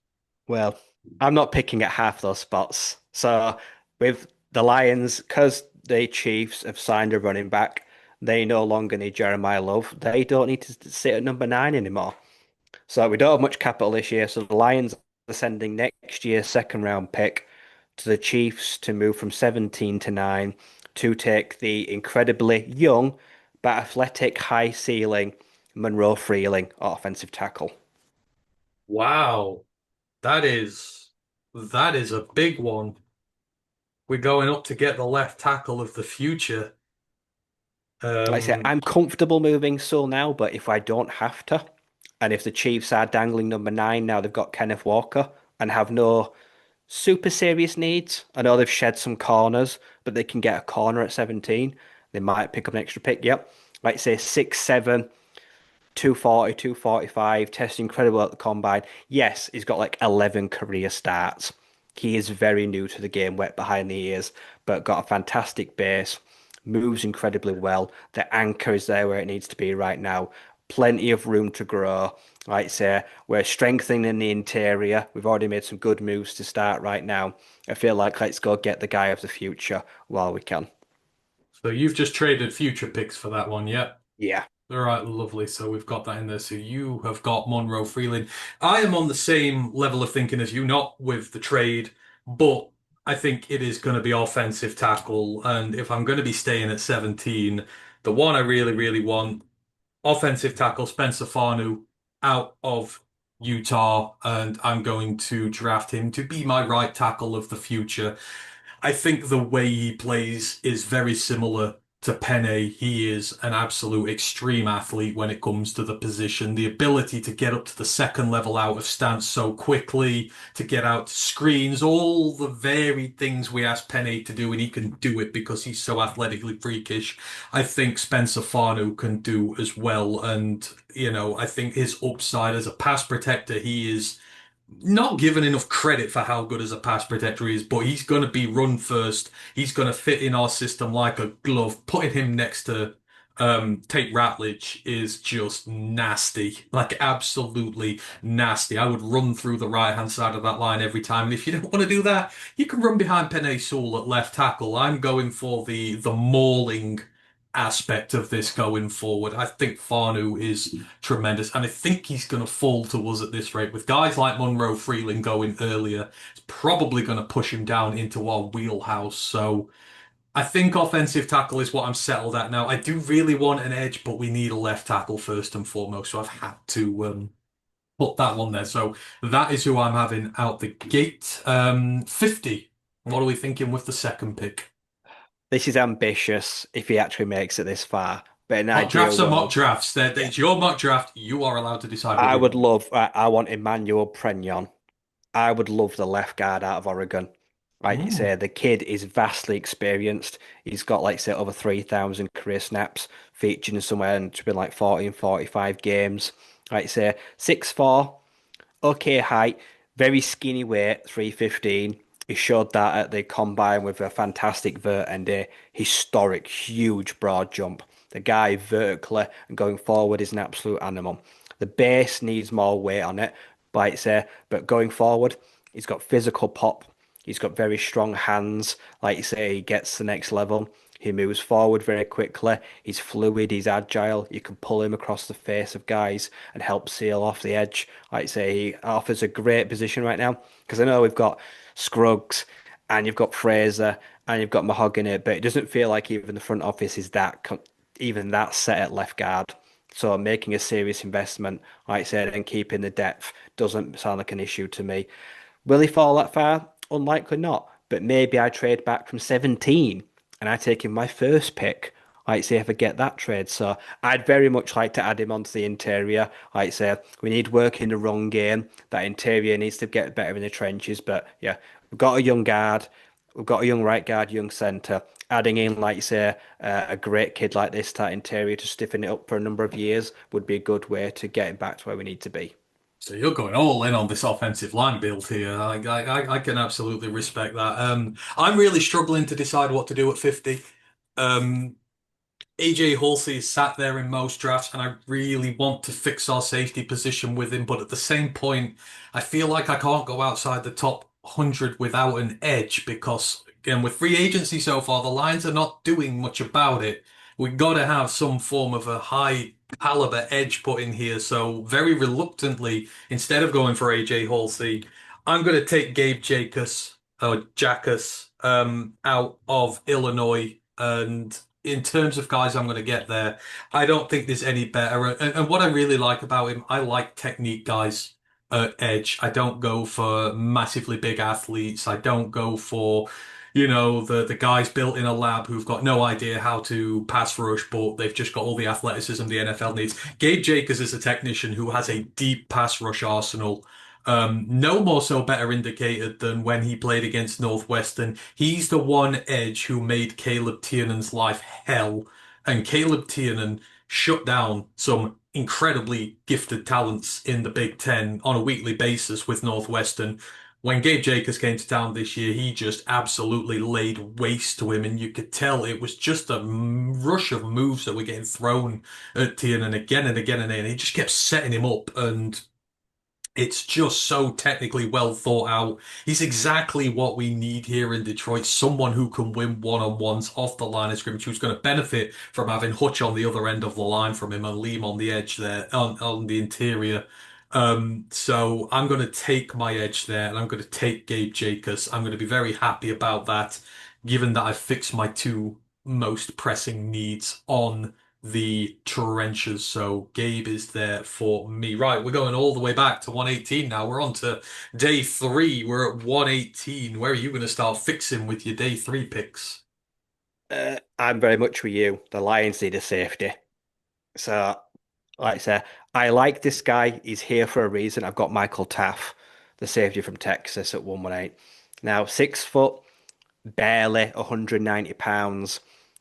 Well, I'm not picking at half those spots. So with the Lions, because the Chiefs have signed a running back, they no longer need Jeremiah Love. They don't need to sit at number 9 anymore. So we don't have much capital this year. So the Lions are sending next year's second round pick to the Chiefs to move from 17 to 9 to take the incredibly young but athletic, high ceiling Monroe Freeling at offensive tackle. Wow, that is that is a big one. We're going up to get the left tackle of the future. Like I say, Um, I'm comfortable moving Sewell now, but if I don't have to, and if the Chiefs are dangling number 9 now, they've got Kenneth Walker and have no super serious needs. I know they've shed some corners, but they can get a corner at 17. They might pick up an extra pick. Yep. Like say 6'7", 240, 245, testing incredible at the combine. Yes, he's got like 11 career starts. He is very new to the game, wet behind the ears, but got a fantastic base, moves incredibly well. The anchor is there where it needs to be right now. plenty of room to grow. Like I say, we're strengthening the interior. We've already made some good moves to start right now. I feel like let's go get the guy of the future while we can. So you've just traded future picks for that one, yeah? Yeah. All right, lovely. So we've got that in there. So you have got Monroe Freeland. I am on the same level of thinking as you, not with the trade, but I think it is going to be offensive tackle. And if I'm going to be staying at 17, the one I really, really want, offensive tackle Spencer Farnu out of Utah, and I'm going to draft him to be my right tackle of the future. I think the way he plays is very similar to Penne. He is an absolute extreme athlete when it comes to the position. The ability to get up to the second level out of stance so quickly, to get out to screens, all the varied things we ask Penne to do, and he can do it because he's so athletically freakish. I think Spencer Farnu can do as well. And, I think his upside as a pass protector, he is not given enough credit for how good as a pass protector he is, but he's going to be run first. He's going to fit in our system like a glove. Putting him next to Tate Ratledge is just nasty, like absolutely nasty. I would run through the right hand side of that line every time. And if you don't want to do that, you can run behind Penei Sewell at left tackle. I'm going for the mauling aspect of this going forward. I think Farnu is tremendous, and I think he's going to fall to us at this rate. With guys like Monroe Freeland going earlier, it's probably going to push him down into our wheelhouse. So I think offensive tackle is what I'm settled at now. I do really want an edge, but we need a left tackle first and foremost. So I've had to put that one there. So that is who I'm having out the gate. 50. What are we thinking with the second pick? This is ambitious if he actually makes it this far. But in an Mock ideal drafts are mock world, drafts. yeah, It's your mock draft. You are allowed to decide what I you would want. love, I want Emmanuel Pregnon. I would love the left guard out of Oregon. Like you Mm. say, the kid is vastly experienced. He's got, like, say, over 3,000 career snaps, featuring somewhere and to be like 40 45 games. Like you say, 6'4", okay height, very skinny weight, 315. He showed that at the combine with a fantastic vert and a historic, huge broad jump. The guy vertically and going forward is an absolute animal. The base needs more weight on it, but going forward, he's got physical pop. He's got very strong hands. Like you say, he gets the next level. He moves forward very quickly. He's fluid. He's agile. You can pull him across the face of guys and help seal off the edge. Like I say, he offers a great position right now because I know we've got Scruggs and you've got Fraser and you've got Mahogany, but it doesn't feel like even the front office is even that set at left guard. So making a serious investment, like I said, and keeping the depth doesn't sound like an issue to me. Will he fall that far? Unlikely not. But maybe I trade back from 17 and I take him my first pick. Like say if I get that trade. So I'd very much like to add him onto the interior. Like say we need work in the run game. That interior needs to get better in the trenches. But yeah, we've got a young guard. We've got a young right guard, young centre. Adding in, like you say, a great kid like this, that interior to stiffen it up for a number of years would be a good way to get him back to where we need to be. So you're going all in on this offensive line build here. I can absolutely respect that. I'm really struggling to decide what to do at 50. Um, AJ Halsey is sat there in most drafts, and I really want to fix our safety position with him. But at the same point, I feel like I can't go outside the top 100 without an edge because, again, with free agency so far, the Lions are not doing much about it. We've got to have some form of a high caliber edge put in here. So, very reluctantly, instead of going for AJ Halsey, I'm going to take Gabe Jacobs or Jackus out of Illinois. And in terms of guys I'm going to get there, I don't think there's any better. And what I really like about him, I like technique guys at edge. I don't go for massively big athletes. I don't go for, the guys built in a lab who've got no idea how to pass rush, but they've just got all the athleticism the NFL needs. Gabe Jacobs is a technician who has a deep pass rush arsenal. No more so better indicated than when he played against Northwestern. He's the one edge who made Caleb Tiernan's life hell, and Caleb Tiernan shut down some incredibly gifted talents in the Big Ten on a weekly basis with Northwestern. when Gabe Jacobs came to town this year, he just absolutely laid waste to him, and you could tell it was just a rush of moves that were getting thrown at Tiernan again and again and again. He just kept setting him up, and it's just so technically well thought out. He's exactly what we need here in Detroit. Someone who can win one-on-ones off the line of scrimmage, who's going to benefit from having Hutch on the other end of the line from him and Liam on the edge there, on the interior. So I'm going to take my edge there, and I'm going to take Gabe Jacobs. I'm going to be very happy about that, given that I've fixed my two most pressing needs on the trenches. So Gabe is there for me. Right, we're going all the way back to 118 now. We're on to day three. We're at 118. Where are you going to start fixing with your day three picks? I'm very much with you. The Lions need a safety. So, like I say, I like this guy. He's here for a reason. I've got Michael Taff, the safety from Texas at 118. Now, 6 foot, barely 190 pounds.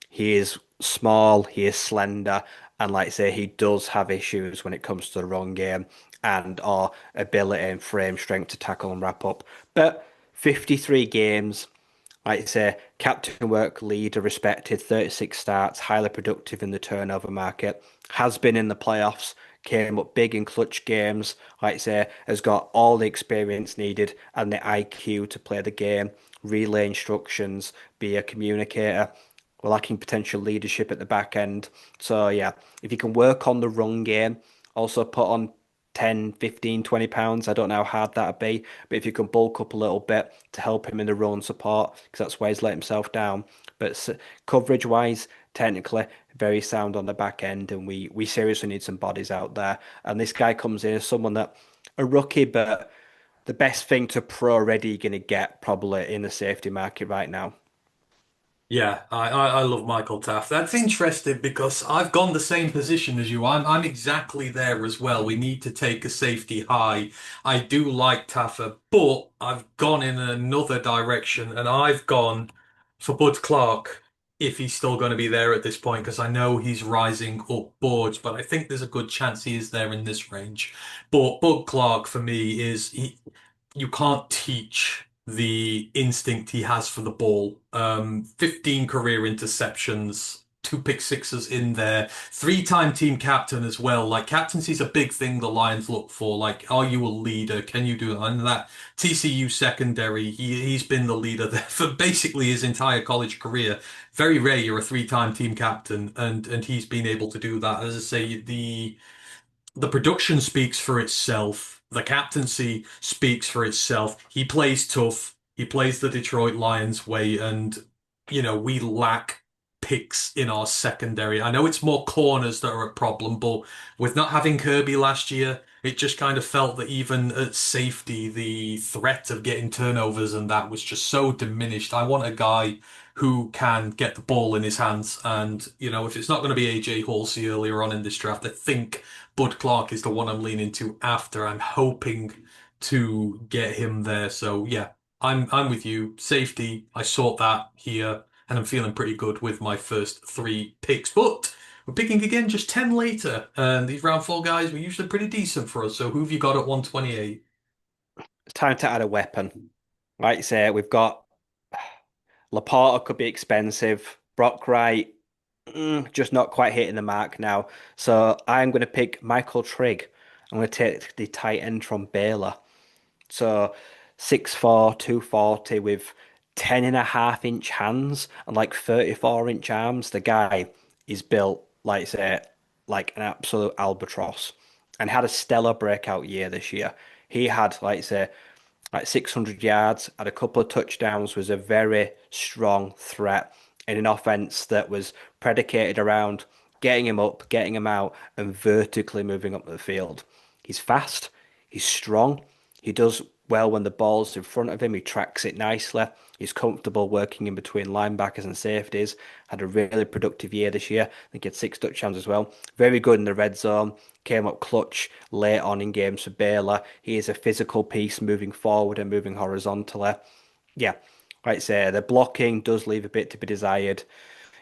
He is small, he is slender, and like I say, he does have issues when it comes to the run game and or ability and frame strength to tackle and wrap up. But 53 games, like I say, captain work leader, respected, 36 starts, highly productive in the turnover market, has been in the playoffs, came up big in clutch games, like I say, has got all the experience needed and the IQ to play the game, relay instructions, be a communicator. We're lacking potential leadership at the back end. So yeah, if you can work on the run game, also put on 10, 15, 20 pounds. I don't know how hard that'd be, but if you can bulk up a little bit to help him in the run support, because that's where he's let himself down. But coverage wise, technically, very sound on the back end, and we seriously need some bodies out there. And this guy comes in as someone that a rookie, but the best thing to pro ready you're gonna get probably in the safety market right now. Yeah, I love Michael Taft. That's interesting because I've gone the same position as you. I'm exactly there as well. We need to take a safety high. I do like Taffer, but I've gone in another direction, and I've gone for Bud Clark if he's still going to be there at this point, because I know he's rising up boards, but I think there's a good chance he is there in this range. But Bud Clark for me is you can't teach the instinct he has for the ball. 15 career interceptions, two pick sixes in there, three-time team captain as well. Like captaincy's a big thing the Lions look for. Like, are you a leader? Can you do it? And that TCU secondary, he's been the leader there for basically his entire college career. Very rare you're a three-time team captain, and he's been able to do that. As I say, the production speaks for itself. The captaincy speaks for itself. He plays tough. He plays the Detroit Lions way, and we lack picks in our secondary. I know it's more corners that are a problem, but with not having Kirby last year, it just kind of felt that even at safety, the threat of getting turnovers and that was just so diminished. I want a guy who can get the ball in his hands, and if it's not going to be AJ Halsey earlier on in this draft, I think Bud Clark is the one I'm leaning to after. I'm hoping to get him there. So yeah, I'm with you. Safety, I sought that here, and I'm feeling pretty good with my first three picks. But we're picking again just 10 later, and these round four guys were usually pretty decent for us. So who have you got at 128? It's time to add a weapon. Like you say, we've got Laporta could be expensive. Brock Wright, just not quite hitting the mark now. So I'm going to pick Michael Trigg. I'm going to take the tight end from Baylor. So 6'4", 240 with 10.5 inch hands and like 34-inch arms. The guy is built, like I say, like an absolute albatross and had a stellar breakout year this year. He had, like I say, like 600 yards, had a couple of touchdowns, was a very strong threat in an offense that was predicated around getting him up, getting him out, and vertically moving up the field. He's fast, he's strong, he does well when the ball's in front of him, he tracks it nicely. He's comfortable working in between linebackers and safeties. Had a really productive year this year. I think he had 6 touchdowns as well. Very good in the red zone. Came up clutch late on in games for Baylor. He is a physical piece moving forward and moving horizontally. Yeah, like I say, the blocking does leave a bit to be desired.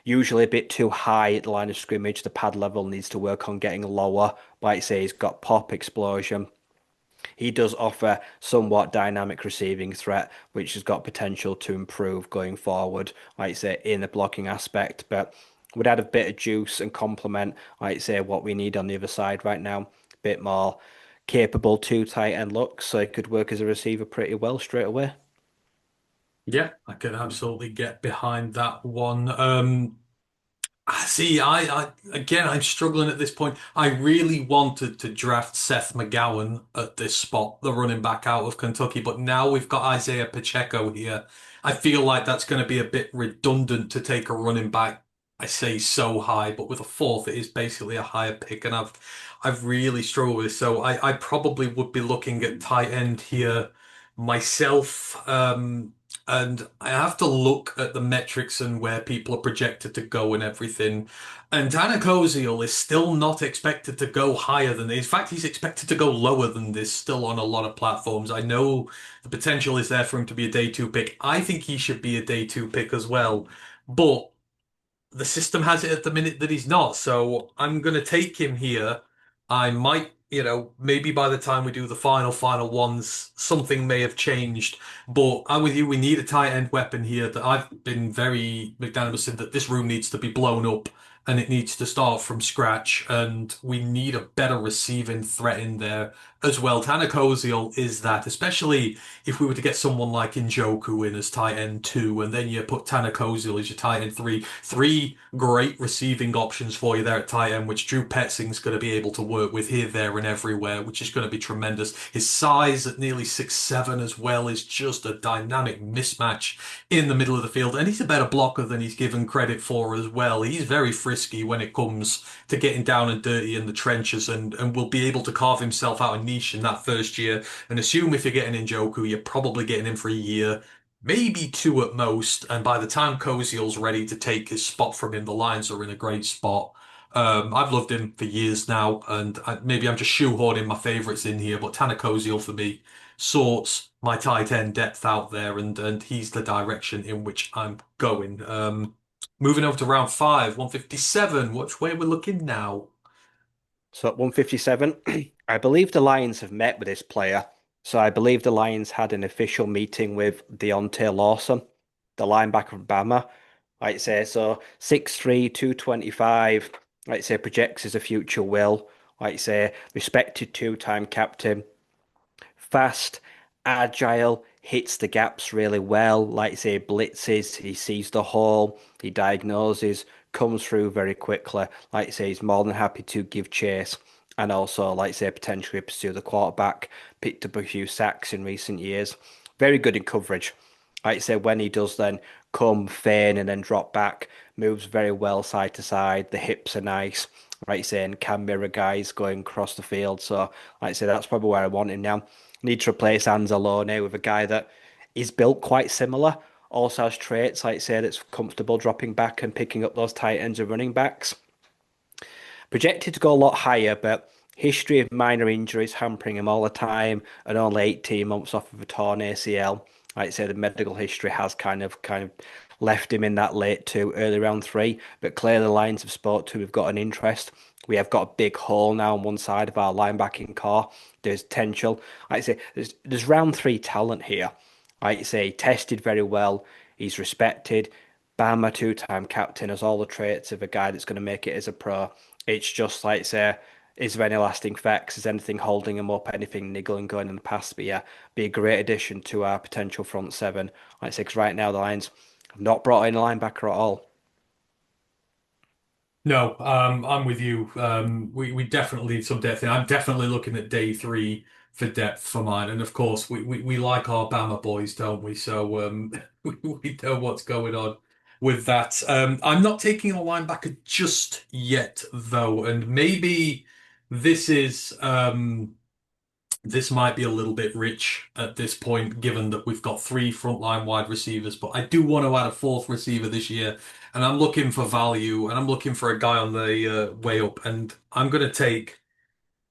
Usually a bit too high at the line of scrimmage. The pad level needs to work on getting lower. Like I say, he's got pop explosion. he does offer somewhat dynamic receiving threat, which has got potential to improve going forward, like I say, in the blocking aspect. But would add a bit of juice and complement, like I say, what we need on the other side right now. A bit more capable two tight end looks, so he could work as a receiver pretty well straight away. Yeah, I can absolutely get behind that one. See, again, I'm struggling at this point. I really wanted to draft Seth McGowan at this spot, the running back out of Kentucky, but now we've got Isaiah Pacheco here. I feel like that's going to be a bit redundant to take a running back. I say so high, but with a fourth, it is basically a higher pick, and I've really struggled with this. So I probably would be looking at tight end here myself. And I have to look at the metrics and where people are projected to go and everything. And Tanner Koziel is still not expected to go higher than this. In fact, he's expected to go lower than this still on a lot of platforms. I know the potential is there for him to be a day two pick. I think he should be a day two pick as well. But the system has it at the minute that he's not. So I'm going to take him here. I might, maybe by the time we do the final ones, something may have changed. But I'm with you. We need a tight end weapon here that I've been very magnanimous in that this room needs to be blown up and it needs to start from scratch. And we need a better receiving threat in there as well. Tanner Koziel is that, especially if we were to get someone like Njoku in as tight end two, and then you put Tanner Koziel as your tight end three, three great receiving options for you there at tight end, which Drew Petzing's going to be able to work with here, there, and everywhere, which is going to be tremendous. His size at nearly 6'7" as well is just a dynamic mismatch in the middle of the field, and he's a better blocker than he's given credit for as well. He's very frisky when it comes to getting down and dirty in the trenches, and will be able to carve himself out a niche in that first year. And assume if you're getting Njoku, you're probably getting him for a year, maybe two at most. And by the time Koziel's ready to take his spot from him, the Lions are in a great spot. I've loved him for years now, and maybe I'm just shoehorning my favourites in here, but Tanner Koziel for me sorts my tight end depth out there, and he's the direction in which I'm going. Moving over to round five, 157. Which way we're looking now? So at 157, I believe the Lions have met with this player. So I believe the Lions had an official meeting with Deontay Lawson, the linebacker from Bama. Like say, so 6'3", 225, like say, projects as a future will. Like say, respected two-time captain, fast, agile, hits the gaps really well. Like say, blitzes, he sees the hole, he diagnoses, comes through very quickly. Like say, he's more than happy to give chase. And also, like say, potentially pursue the quarterback. Picked up a few sacks in recent years. Very good in coverage. Like say, when he does then come, feign, and then drop back, moves very well side to side. The hips are nice. Like say, and can mirror guys going across the field. So, like I say, that's probably where I want him now. Need to replace Anzalone with a guy that is built quite similar. Also has traits, like say, that's comfortable dropping back and picking up those tight ends and running backs. Projected to go a lot higher, but history of minor injuries hampering him all the time, and only 18 months off of a torn ACL. Like I say, the medical history has kind of left him in that late two, early round three. But clearly, the Lions have spoke to. We've got an interest. We have got a big hole now on one side of our linebacking core. There's potential. Like I say, there's round three talent here. Like I say, tested very well. He's respected. Bama, two-time captain, has all the traits of a guy that's going to make it as a pro. It's just like say, is there any lasting effects? Is anything holding him up? Anything niggling going in the past? But yeah, be a great addition to our potential front seven. Like I say, 'cause right now the Lions have not brought in a linebacker at all. No, I'm with you. We definitely need some depth. I'm definitely looking at day three for depth for mine. And of course, we like our Bama boys, don't we? So we know what's going on with that. I'm not taking a linebacker just yet, though, and maybe this is this might be a little bit rich at this point, given that we've got three frontline wide receivers, but I do want to add a fourth receiver this year, and I'm looking for value, and I'm looking for a guy on the way up, and I'm going to take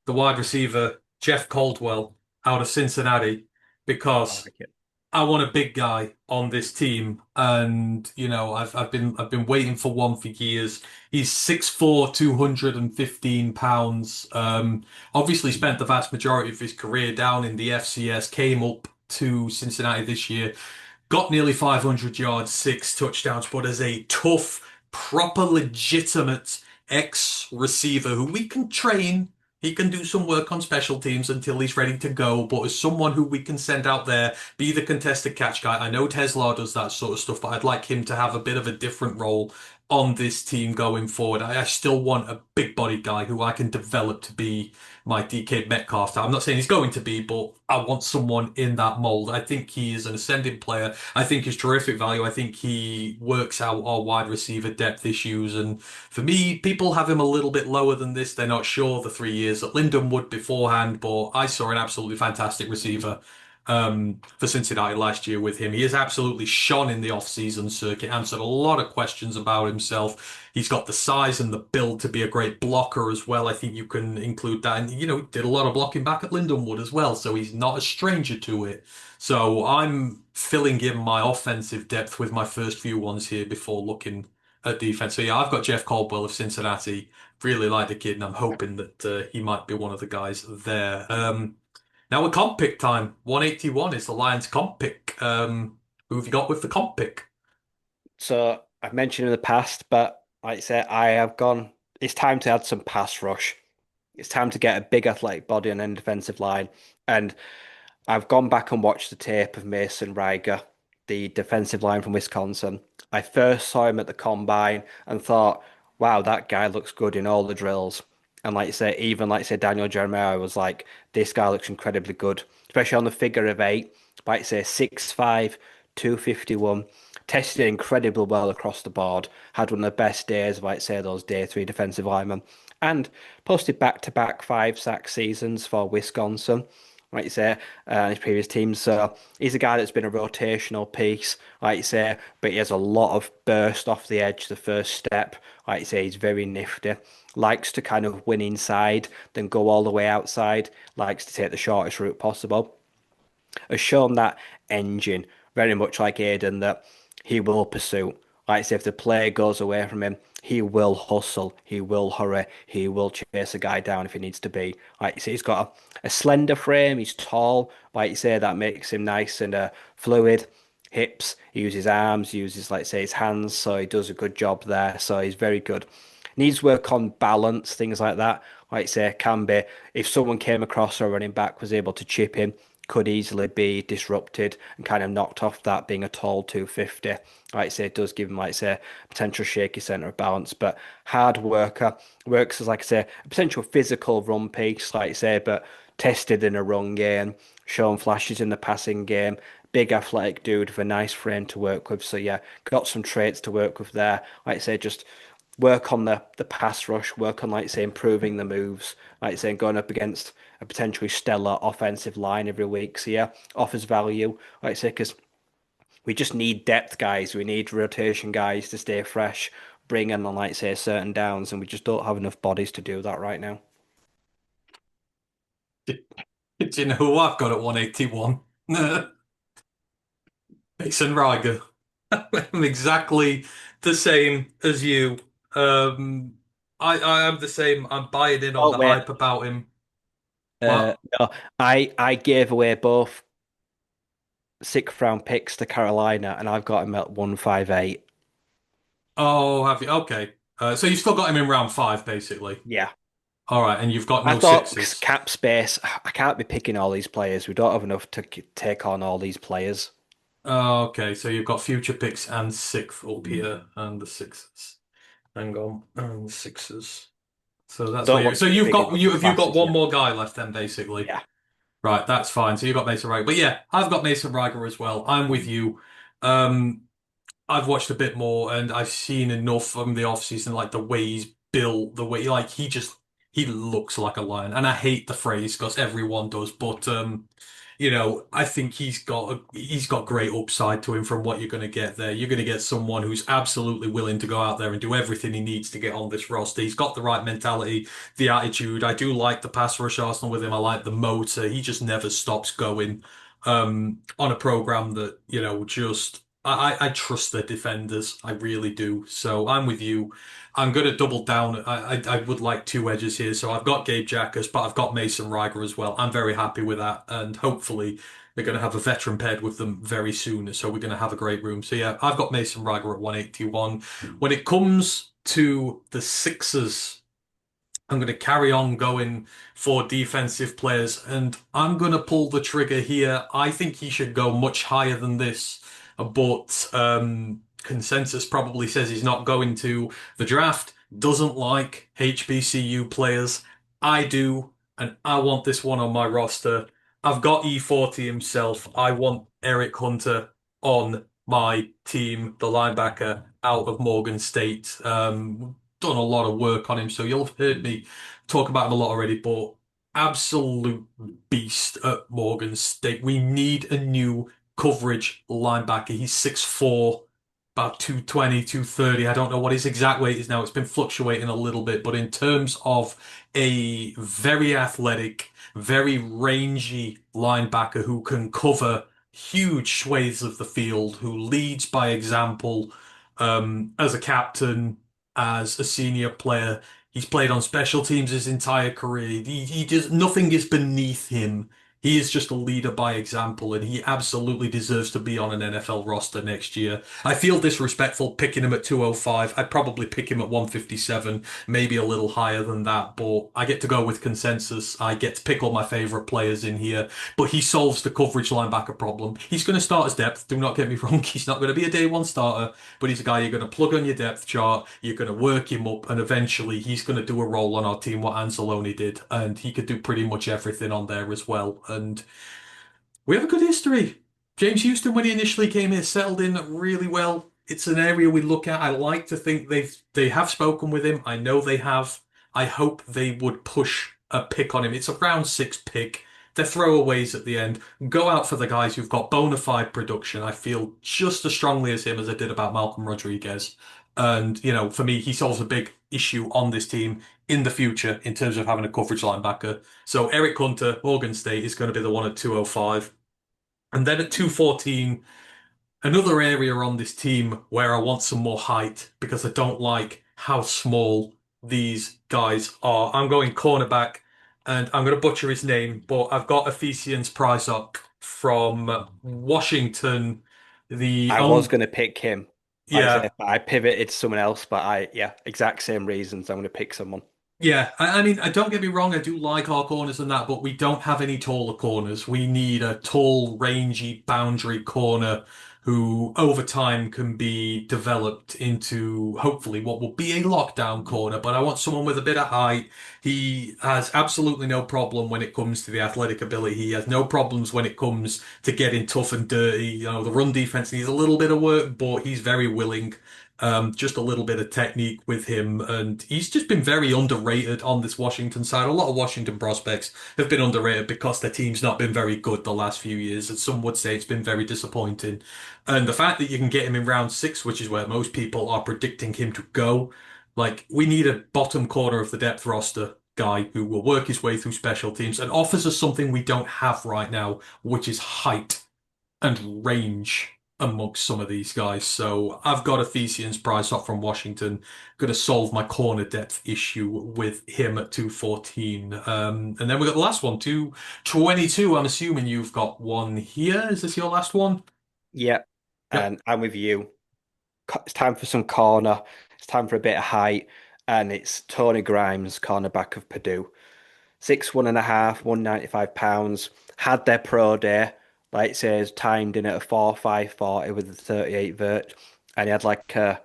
the wide receiver, Jeff Caldwell, out of Cincinnati, I because like it. I want a big guy on this team, and I've been waiting for one for years. He's 6'4", 215 pounds. Obviously spent the vast majority of his career down in the FCS. Came up to Cincinnati this year, got nearly 500 yards, 6 touchdowns, but as a tough, proper, legitimate ex-receiver who we can train. He can do some work on special teams until he's ready to go, but as someone who we can send out there, be the contested catch guy. I know Tesla does that sort of stuff, but I'd like him to have a bit of a different role on this team going forward. I still want a big body guy who I can develop to be my DK Metcalf. I'm not saying he's going to be, but I want someone in that mold. I think he is an ascending player. I think he's terrific value. I think he works out our wide receiver depth issues. And for me, people have him a little bit lower than this. They're not sure the 3 years at Lindenwood beforehand, but I saw an absolutely fantastic receiver for Cincinnati last year with him. He has absolutely shone in the off-season circuit, answered a lot of questions about himself. He's got the size and the build to be a great blocker as well. I think you can include that. And, he did a lot of blocking back at Lindenwood as well, so he's not a stranger to it. So I'm filling in my offensive depth with my first few ones here before looking at defense. So yeah, I've got Jeff Caldwell of Cincinnati. Really like the kid, and I'm hoping that he might be one of the guys there. Now we're comp pick time. 181 is the Lions comp pick. Who have you got with the comp pick? So I've mentioned in the past, but like I said, I have gone. It's time to add some pass rush. It's time to get a big athletic body on end defensive line. And I've gone back and watched the tape of Mason Riger, the defensive line from Wisconsin. I first saw him at the combine and thought, wow, that guy looks good in all the drills. And like you say, even like say Daniel Jeremiah was like, this guy looks incredibly good, especially on the figure of eight. Like say 6'5", 251, tested incredibly well across the board. Had one of the best days of like say those day three defensive linemen, and posted back-to-back five-sack seasons for Wisconsin like you say, his previous teams. So he's a guy that's been a rotational piece, like you say, but he has a lot of burst off the edge, the first step. Like you say, he's very nifty. Likes to kind of win inside, then go all the way outside. Likes to take the shortest route possible. Has shown that engine, very much like Aiden, that he will pursue. Like I say, if the play goes away from him, he will hustle, he will hurry, he will chase a guy down if he needs to be. Like you say, he's got a slender frame, he's tall. Like you say, that makes him nice and fluid. Hips, he uses arms, uses, like say, his hands, so he does a good job there. So he's very good. Needs work on balance, things like that. Like say, can be if someone came across a running back was able to chip him, could easily be disrupted and kind of knocked off that being a tall 250. Like I say, it does give him, like I say, potential shaky centre of balance, but hard worker, works as, like I say, a potential physical run piece, like I say, but tested in a run game, shown flashes in the passing game, big athletic dude with a nice frame to work with. So yeah, got some traits to work with there. Like I say, just work on the pass rush, work on, like I say, improving the moves, like I say, going up against a potentially stellar offensive line every week. So yeah, offers value, like I say, because we just need depth guys. We need rotation guys to stay fresh, bring in on, like say, certain downs, and we just don't have enough bodies to do that right now. Do you know who I've got at 181? Mason Riger. I'm exactly the same as you. Um, I am the same. I'm buying in on Oh the wait, hype about him. What? no, I gave away both sixth round picks to Carolina, and I've got him at 158. Oh, have you? Okay. So you've still got him in round five, basically. Yeah. All right, and you've got I no thought sixes. cap space, I can't be picking all these players. We don't have enough to take on all these players. Okay, so you've got future picks and sixth up here, and the sixes. Hang on, and the sixes. So that's Don't where you. want So to be you've big got enough you for have you got classes one yet. more guy left then, basically. Yeah. Right, that's fine. So you've got Mason Riger, but yeah, I've got Mason Riger as well. I'm with you. Um, I've watched a bit more and I've seen enough from the offseason, like the way he's built, the way like he looks like a lion. And I hate the phrase because everyone does, but I think he's got great upside to him from what you're going to get there. You're going to get someone who's absolutely willing to go out there and do everything he needs to get on this roster. He's got the right mentality, the attitude. I do like the pass rush Arsenal with him. I like the motor. He just never stops going. on a program that, just I trust their defenders. I really do. So I'm with you. I'm going to double down. I would like two edges here. So I've got Gabe Jackas, but I've got Mason Ryger as well. I'm very happy with that. And hopefully they're going to have a veteran paired with them very soon. So we're going to have a great room. So yeah, I've got Mason Ryger at 181. When it comes to the Sixers, I'm going to carry on going for defensive players, and I'm going to pull the trigger here. I think he should go much higher than this, but consensus probably says he's not going to. The draft doesn't like HBCU players. I do, and I want this one on my roster. I've got E40 himself. I want Eric Hunter on my team, the linebacker out of Morgan State. Done a lot of work on him, so you'll have heard me talk about him a lot already, but absolute beast at Morgan State. We need a new coverage linebacker. He's 6'4", about 220, 230. I don't know what his exact weight is now. It's been fluctuating a little bit, but in terms of a very athletic, very rangy linebacker who can cover huge swathes of the field, who leads by example, as a captain, as a senior player. He's played on special teams his entire career. He just nothing is beneath him. He is just a leader by example, and he absolutely deserves to be on an NFL roster next year. I feel disrespectful picking him at 205. I'd probably pick him at 157, maybe a little higher than that, but I get to go with consensus. I get to pick all my favorite players in here, but he solves the coverage linebacker problem. He's going to start as depth. Do not get me wrong. He's not going to be a day one starter, but he's a guy you're going to plug on your depth chart. You're going to work him up, and eventually he's going to do a role on our team, what Anzalone did, and he could do pretty much everything on there as well. And we have a good history. James Houston, when he initially came here, settled in really well. It's an area we look at. I like to think they have spoken with him. I know they have. I hope they would push a pick on him. It's a round six pick. They're throwaways at the end. Go out for the guys who've got bona fide production. I feel just as strongly as him as I did about Malcolm Rodriguez. And, for me, he solves a big issue on this team in the future in terms of having a coverage linebacker. So Eric Hunter, Morgan State, is going to be the one at 205. And then at 214, another area on this team where I want some more height because I don't like how small these guys are. I'm going cornerback, and I'm going to butcher his name, but I've got Ephesians Prysock from Washington. The I was own, going to pick him. Like I yeah. said, I pivoted to someone else, but yeah, exact same reasons. I'm going to pick someone. Yeah, I mean, don't get me wrong, I do like our corners and that, but we don't have any taller corners. We need a tall, rangy boundary corner who, over time, can be developed into hopefully what will be a lockdown corner. But I want someone with a bit of height. He has absolutely no problem when it comes to the athletic ability. He has no problems when it comes to getting tough and dirty. The run defense needs a little bit of work, but he's very willing. Just a little bit of technique with him, and he's just been very underrated on this Washington side. A lot of Washington prospects have been underrated because their team's not been very good the last few years, and some would say it's been very disappointing. And the fact that you can get him in round six, which is where most people are predicting him to go, like we need a bottom corner of the depth roster guy who will work his way through special teams and offers us something we don't have right now, which is height and range amongst some of these guys. So I've got Ephesians Price up from Washington. Going to solve my corner depth issue with him at 214. And then we got the last one, 222. I'm assuming you've got one here. Is this your last one? Yeah, Yep. and I'm with you. It's time for some corner. It's time for a bit of height, and it's Tony Grimes, cornerback of Purdue. 6'1.5", 195 pounds. Had their pro day, like it says, timed in at a 4.540 with a 38 vert, and he had like a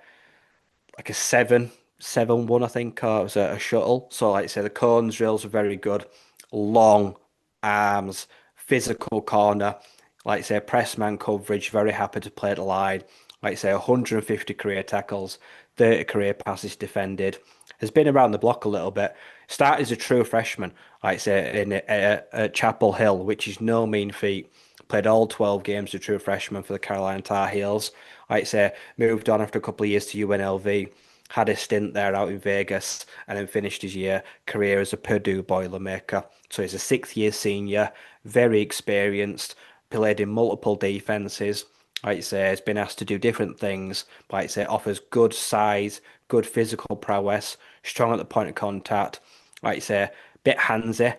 7.71, I think, or it was a shuttle. So, like I say, the cones drills are very good. Long arms, physical corner. Like I say, press man coverage, very happy to play at the line. Like I say, 150 career tackles, 30 career passes defended. Has been around the block a little bit. Started as a true freshman, like I say, at Chapel Hill, which is no mean feat. Played all 12 games as a true freshman for the Carolina Tar Heels. Like I say, moved on after a couple of years to UNLV, had a stint there out in Vegas, and then finished his career as a Purdue Boilermaker. So he's a sixth year senior, very experienced, played in multiple defenses. Like you say, has been asked to do different things. Like you say, offers good size, good physical prowess, strong at the point of contact. Like you say, bit handsy.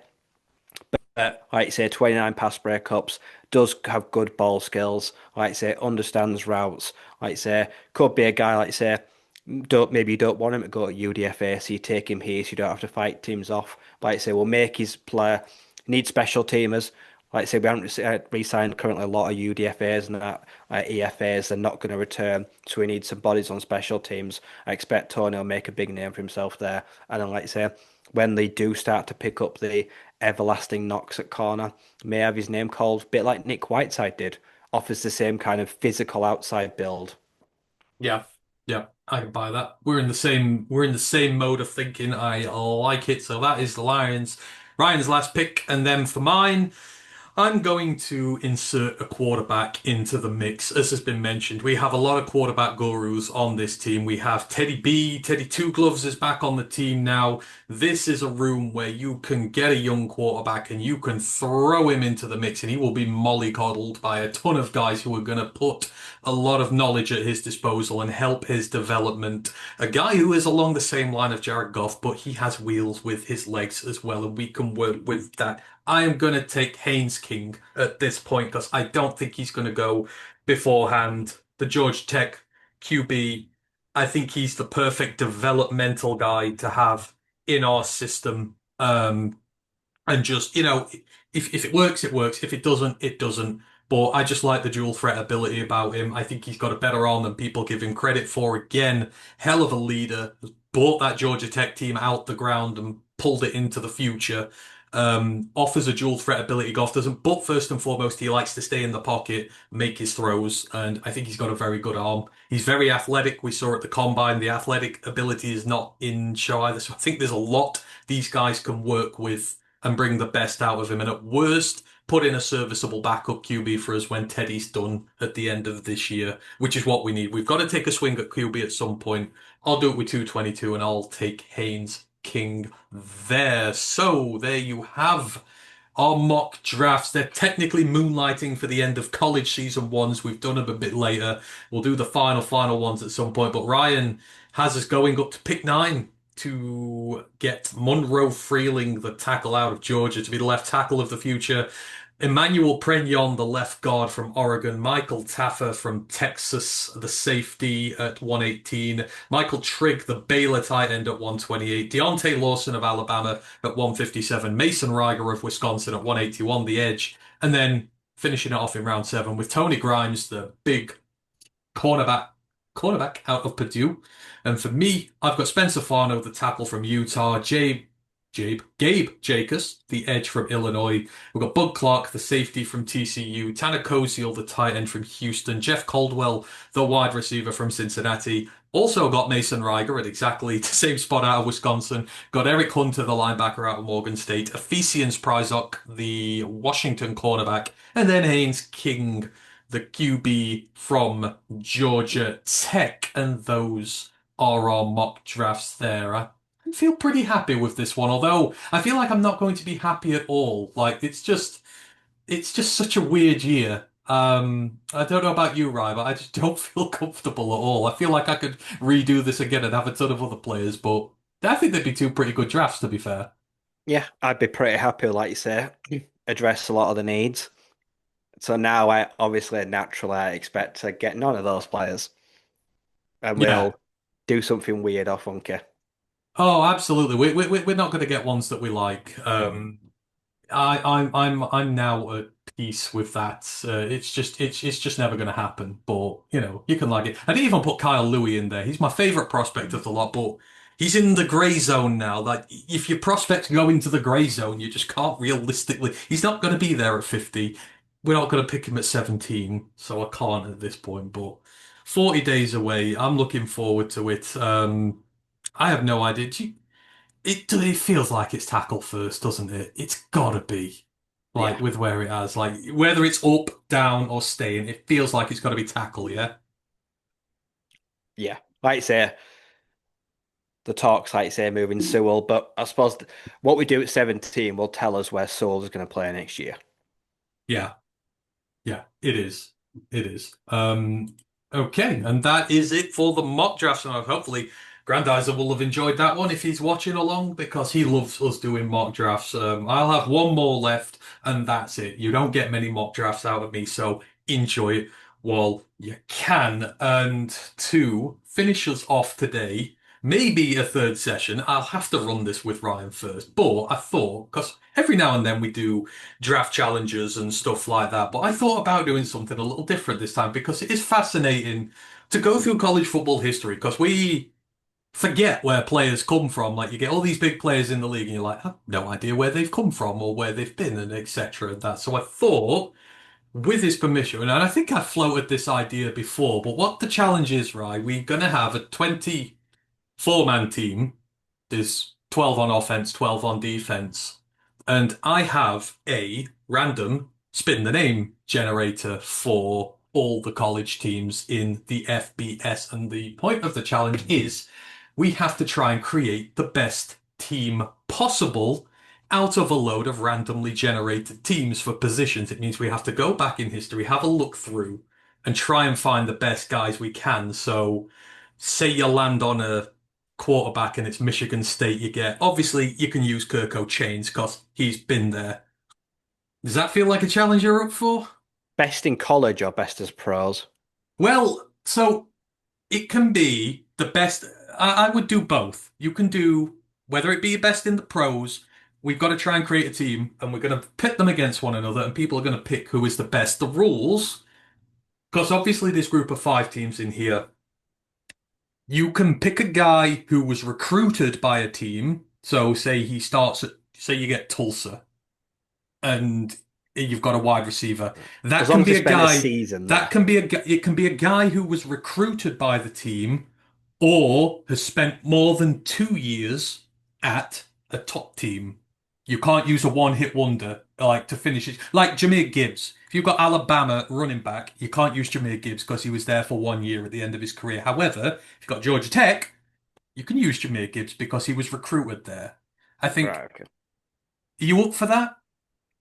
Like you say, 29 pass breakups, does have good ball skills. Like you say, understands routes. Like you say, could be a guy, like you say, don't maybe you don't want him to go to UDFA, so you take him here so you don't have to fight teams off. Like you say, we'll make his player need special teamers. Like I say, we haven't re-signed currently a lot of UDFAs and that EFAs. They're not going to return, so we need some bodies on special teams. I expect Tony will make a big name for himself there. And then, like I say, when they do start to pick up the everlasting knocks at corner, may have his name called, a bit like Nick Whiteside did. Offers the same kind of physical outside build. Yeah, yeah, I can buy that. We're in the same mode of thinking. I like it. So that is the Ryan's last pick, and then for mine. I'm going to insert a quarterback into the mix. As has been mentioned, we have a lot of quarterback gurus on this team. We have Teddy B, Teddy Two Gloves is back on the team now. This is a room where you can get a young quarterback and you can throw him into the mix and he will be mollycoddled by a ton of guys who are going to put a lot of knowledge at his disposal and help his development. A guy who is along the same line of Jared Goff, but he has wheels with his legs as well, and we can work with that. I am going to take Haynes King at this point because I don't think he's going to go beforehand. The Georgia Tech QB, I think he's the perfect developmental guy to have in our system. And just, if it works, it works. If it doesn't, it doesn't. But I just like the dual threat ability about him. I think he's got a better arm than people give him credit for. Again, hell of a leader. Has brought that Georgia Tech team out the ground and pulled it into the future. Offers a dual threat ability Goff doesn't. But first and foremost, he likes to stay in the pocket, make his throws, and I think he's got a very good arm. He's very athletic. We saw at the combine the athletic ability is not in show either. So I think there's a lot these guys can work with and bring the best out of him. And at worst, put in a serviceable backup QB for us when Teddy's done at the end of this year, which is what we need. We've got to take a swing at QB at some point. I'll do it with 222 and I'll take Haynes King there. So there you have our mock drafts. They're technically moonlighting for the end of college season ones. We've done them a bit later. We'll do the final ones at some point. But Ryan has us going up to pick 9 to get Monroe Freeling, the tackle out of Georgia, to be the left tackle of the future. Emmanuel Pregnon, the left guard from Oregon. Michael Taffer from Texas, the safety at 118. Michael Trigg, the Baylor tight end at 128. Deontay Lawson of Alabama at 157. Mason Riger of Wisconsin at 181, the edge. And then finishing it off in round 7 with Tony Grimes, the big cornerback cornerback out of Purdue. And for me, I've got Spencer Farno, the tackle from Utah, Gabe Jacobs, the edge from Illinois. We've got Bud Clark, the safety from TCU, Tanner Koziel, the tight end from Houston, Jeff Caldwell, the wide receiver from Cincinnati. Also got Mason Riger at exactly the same spot out of Wisconsin. Got Eric Hunter, the linebacker out of Morgan State. Ephesians Pryzok, the Washington cornerback. And then Haynes King, the QB from Georgia Tech. And those are our mock drafts there. I feel pretty happy with this one, although I feel like I'm not going to be happy at all. Like it's just such a weird year. I don't know about you, Ryan, but I just don't feel comfortable at all. I feel like I could redo this again and have a ton of other players, but I think they'd be two pretty good drafts, to be fair. Yeah, I'd be pretty happy, like you say, address a lot of the needs. So now I obviously naturally I expect to get none of those players and Yeah. we'll do something weird or funky. Oh, absolutely. We're not going to get ones that we like. I'm now at peace with that. It's just never going to happen. But you can like it. I didn't even put Kyle Louis in there. He's my favorite prospect of the lot, but he's in the grey zone now. Like if your prospects go into the grey zone, you just can't realistically. He's not going to be there at 50. We're not going to pick him at 17, so I can't at this point. But 40 days away. I'm looking forward to it. I have no idea. It feels like it's tackle first, doesn't it? It's gotta be. Like Yeah, with where it has, like whether it's up, down, or staying, it feels like it's gotta be tackle, yeah? yeah. Like you say, the talks, like you say, moving Sewell, but I suppose what we do at 17 will tell us where Sewell is going to play next year. Yeah. Yeah, it is. It is. Okay, and that is it for the mock drafts. And hopefully, Grandizer will have enjoyed that one if he's watching along because he loves us doing mock drafts. I'll have one more left, and that's it. You don't get many mock drafts out of me, so enjoy it while you can. And to finish us off today, maybe a third session. I'll have to run this with Ryan first, but I thought because every now and then we do draft challenges and stuff like that. But I thought about doing something a little different this time because it is fascinating to go through college football history because we forget where players come from. Like you get all these big players in the league and you're like, I have no idea where they've come from or where they've been and etc. and that. So I thought, with his permission, and I think I floated this idea before, but what the challenge is, right? We're gonna have a 24-man team. There's 12 on offense, 12 on defense. And I have a random spin the name generator for all the college teams in the FBS. And the point of the challenge is we have to try and create the best team possible out of a load of randomly generated teams for positions. It means we have to go back in history, have a look through, and try and find the best guys we can. So, say you land on a quarterback and it's Michigan State, you get obviously you can use Kirko Chains because he's been there. Does that feel like a challenge you're up for? Best in college or best as pros? Well, so it can be the best. I would do both. You can do whether it be best in the pros. We've got to try and create a team, and we're going to pit them against one another, and people are going to pick who is the best. The rules, because obviously this group of five teams in here, you can pick a guy who was recruited by a team. So say he starts at, say you get Tulsa and you've got a wide receiver. As That long can as be they a spent a guy, season that there. can be a, it can be a guy who was recruited by the team or has spent more than 2 years at a top team. You can't use a one-hit wonder like to finish it. Like Jahmyr Gibbs. If you've got Alabama running back, you can't use Jahmyr Gibbs because he was there for 1 year at the end of his career. However, if you've got Georgia Tech, you can use Jahmyr Gibbs because he was recruited there. I think, Right, okay. are you up for that?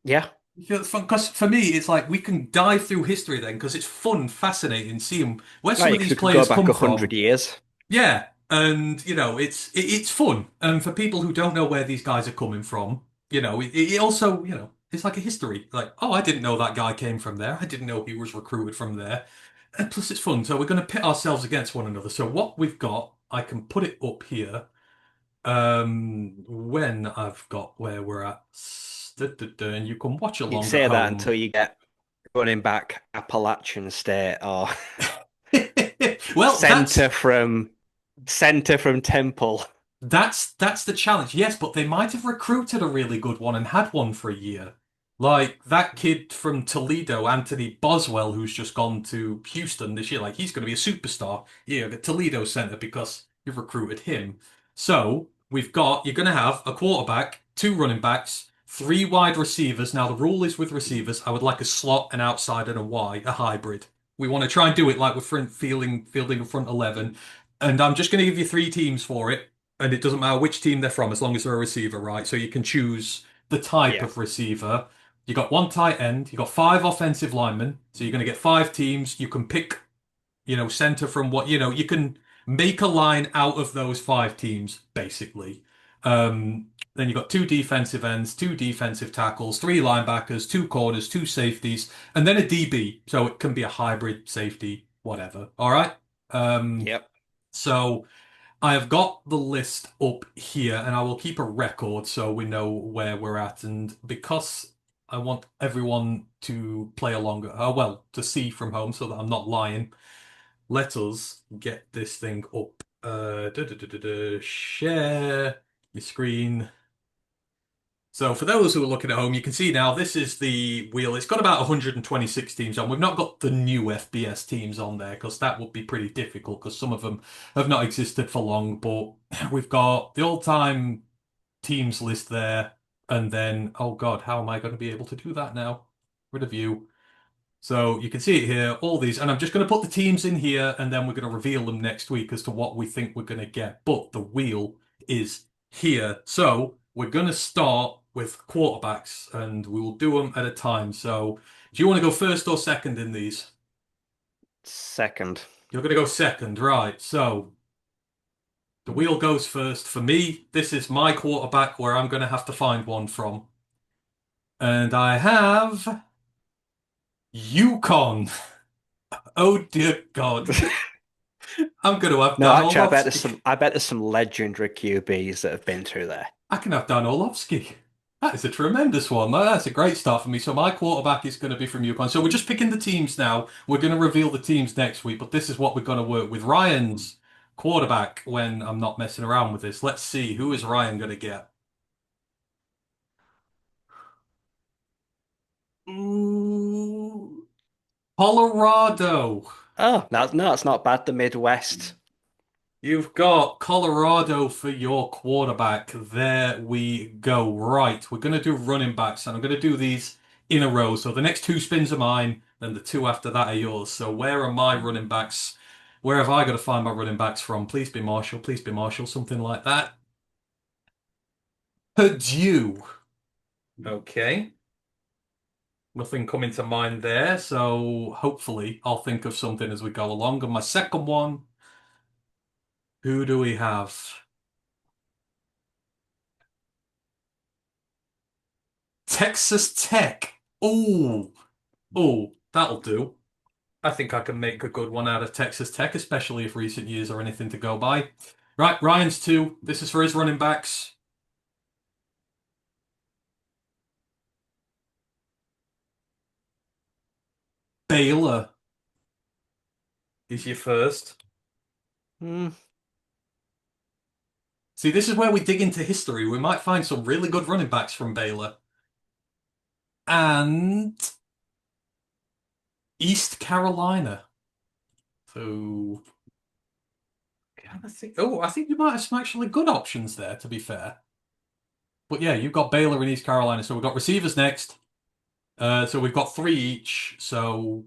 Yeah. You feel it's fun? Because for me, it's like we can dive through history then because it's fun, fascinating, seeing where some Right, of because these we could go players back come 100 from. years. Yeah, and it's fun, and for people who don't know where these guys are coming from, it also it's like a history. Like, oh, I didn't know that guy came from there. I didn't know he was recruited from there. And plus, it's fun. So we're going to pit ourselves against one another. So what we've got, I can put it up here. When I've got where we're at, and you can watch You'd along at say that until home. you get running back Appalachian State or Well, centre from centre from Temple. that's the challenge. Yes, but they might have recruited a really good one and had one for a year. Like that kid from Toledo, Anthony Boswell, who's just gone to Houston this year. Like he's going to be a superstar. Yeah, the Toledo center because you've recruited him. So you're going to have a quarterback, two running backs, three wide receivers. Now the rule is with receivers, I would like a slot, an outside, and a Y, a hybrid. We want to try and do it like with fielding a front 11. And I'm just going to give you three teams for it and it doesn't matter which team they're from as long as they're a receiver, right? So you can choose the type Yeah. of receiver. You got one tight end, you got five offensive linemen, so you're going to get five teams. You can pick, center from what, you can make a line out of those five teams, basically. Then you got two defensive ends, two defensive tackles, three linebackers, two corners, two safeties, and then a DB. So it can be a hybrid safety, whatever. All right. Um, Yep. so I have got the list up here and I will keep a record so we know where we're at. And because I want everyone to play along, well, to see from home so that I'm not lying, let us get this thing up. Share your screen. So for those who are looking at home, you can see now this is the wheel. It's got about 126 teams on. We've not got the new FBS teams on there because that would be pretty difficult because some of them have not existed for long. But we've got the all-time teams list there. And then, oh God, how am I going to be able to do that now? Rid of you. So you can see it here, all these, and I'm just going to put the teams in here and then we're going to reveal them next week as to what we think we're going to get. But the wheel is here. So we're going to start with quarterbacks, and we will do them at a time. So, do you want to go first or second in these? Second. You're going to go second, right? So, the wheel goes first. For me, this is my quarterback where I'm going to have to find one from. And I have Yukon. Oh dear God. I'm going to have No, Dan actually, Orlovsky. I bet there's some legendary QBs that have been through there. I can have Dan Orlovsky. That is a tremendous one. That's a great start for me. So my quarterback is going to be from Yukon. So we're just picking the teams now. We're going to reveal the teams next week, but this is what we're going to work with. Ryan's quarterback when I'm not messing around with this. Let's see. Who is Ryan going to get? Ooh, Colorado. Oh, that's not bad. The Midwest. You've got Colorado for your quarterback. There we go. Right, we're going to do running backs, and I'm going to do these in a row. So the next two spins are mine, then the two after that are yours. So where are my running backs? Where have I got to find my running backs from? Please be Marshall. Please be Marshall. Something like that. Purdue. Okay. Nothing coming to mind there. So hopefully I'll think of something as we go along. And my second one, who do we have? Texas Tech. Oh, oh, that'll do. I think I can make a good one out of Texas Tech, especially if recent years are anything to go by. Right, Ryan's two. This is for his running backs. Baylor is your first. Hmm. See, this is where we dig into history. We might find some really good running backs from Baylor. And East Carolina. So, I think you might have some actually good options there, to be fair. But yeah, you've got Baylor and East Carolina. So we've got receivers next. So we've got three each. So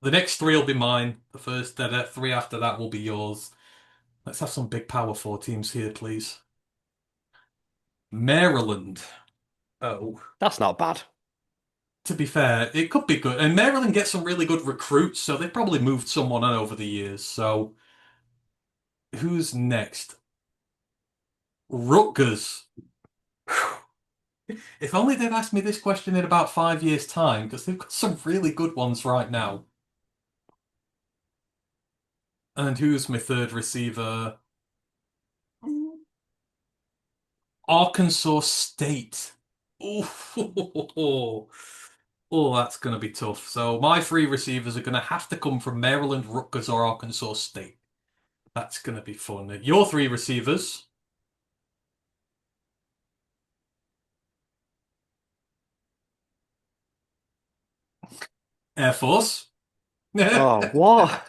the next three will be mine. The first three after that will be yours. Let's have some big Power Four teams here, please. Maryland. Oh, That's not bad. to be fair, it could be good. And Maryland gets some really good recruits, so they've probably moved someone on over the years. So who's next? Rutgers. If only they'd asked me this question in about 5 years' time, because they've got some really good ones right now. And who's my third receiver? Arkansas State. Oh, oh, that's going to be tough. So my three receivers are going to have to come from Maryland, Rutgers, or Arkansas State. That's going to be fun. Your three receivers, Air Force. Oh, what?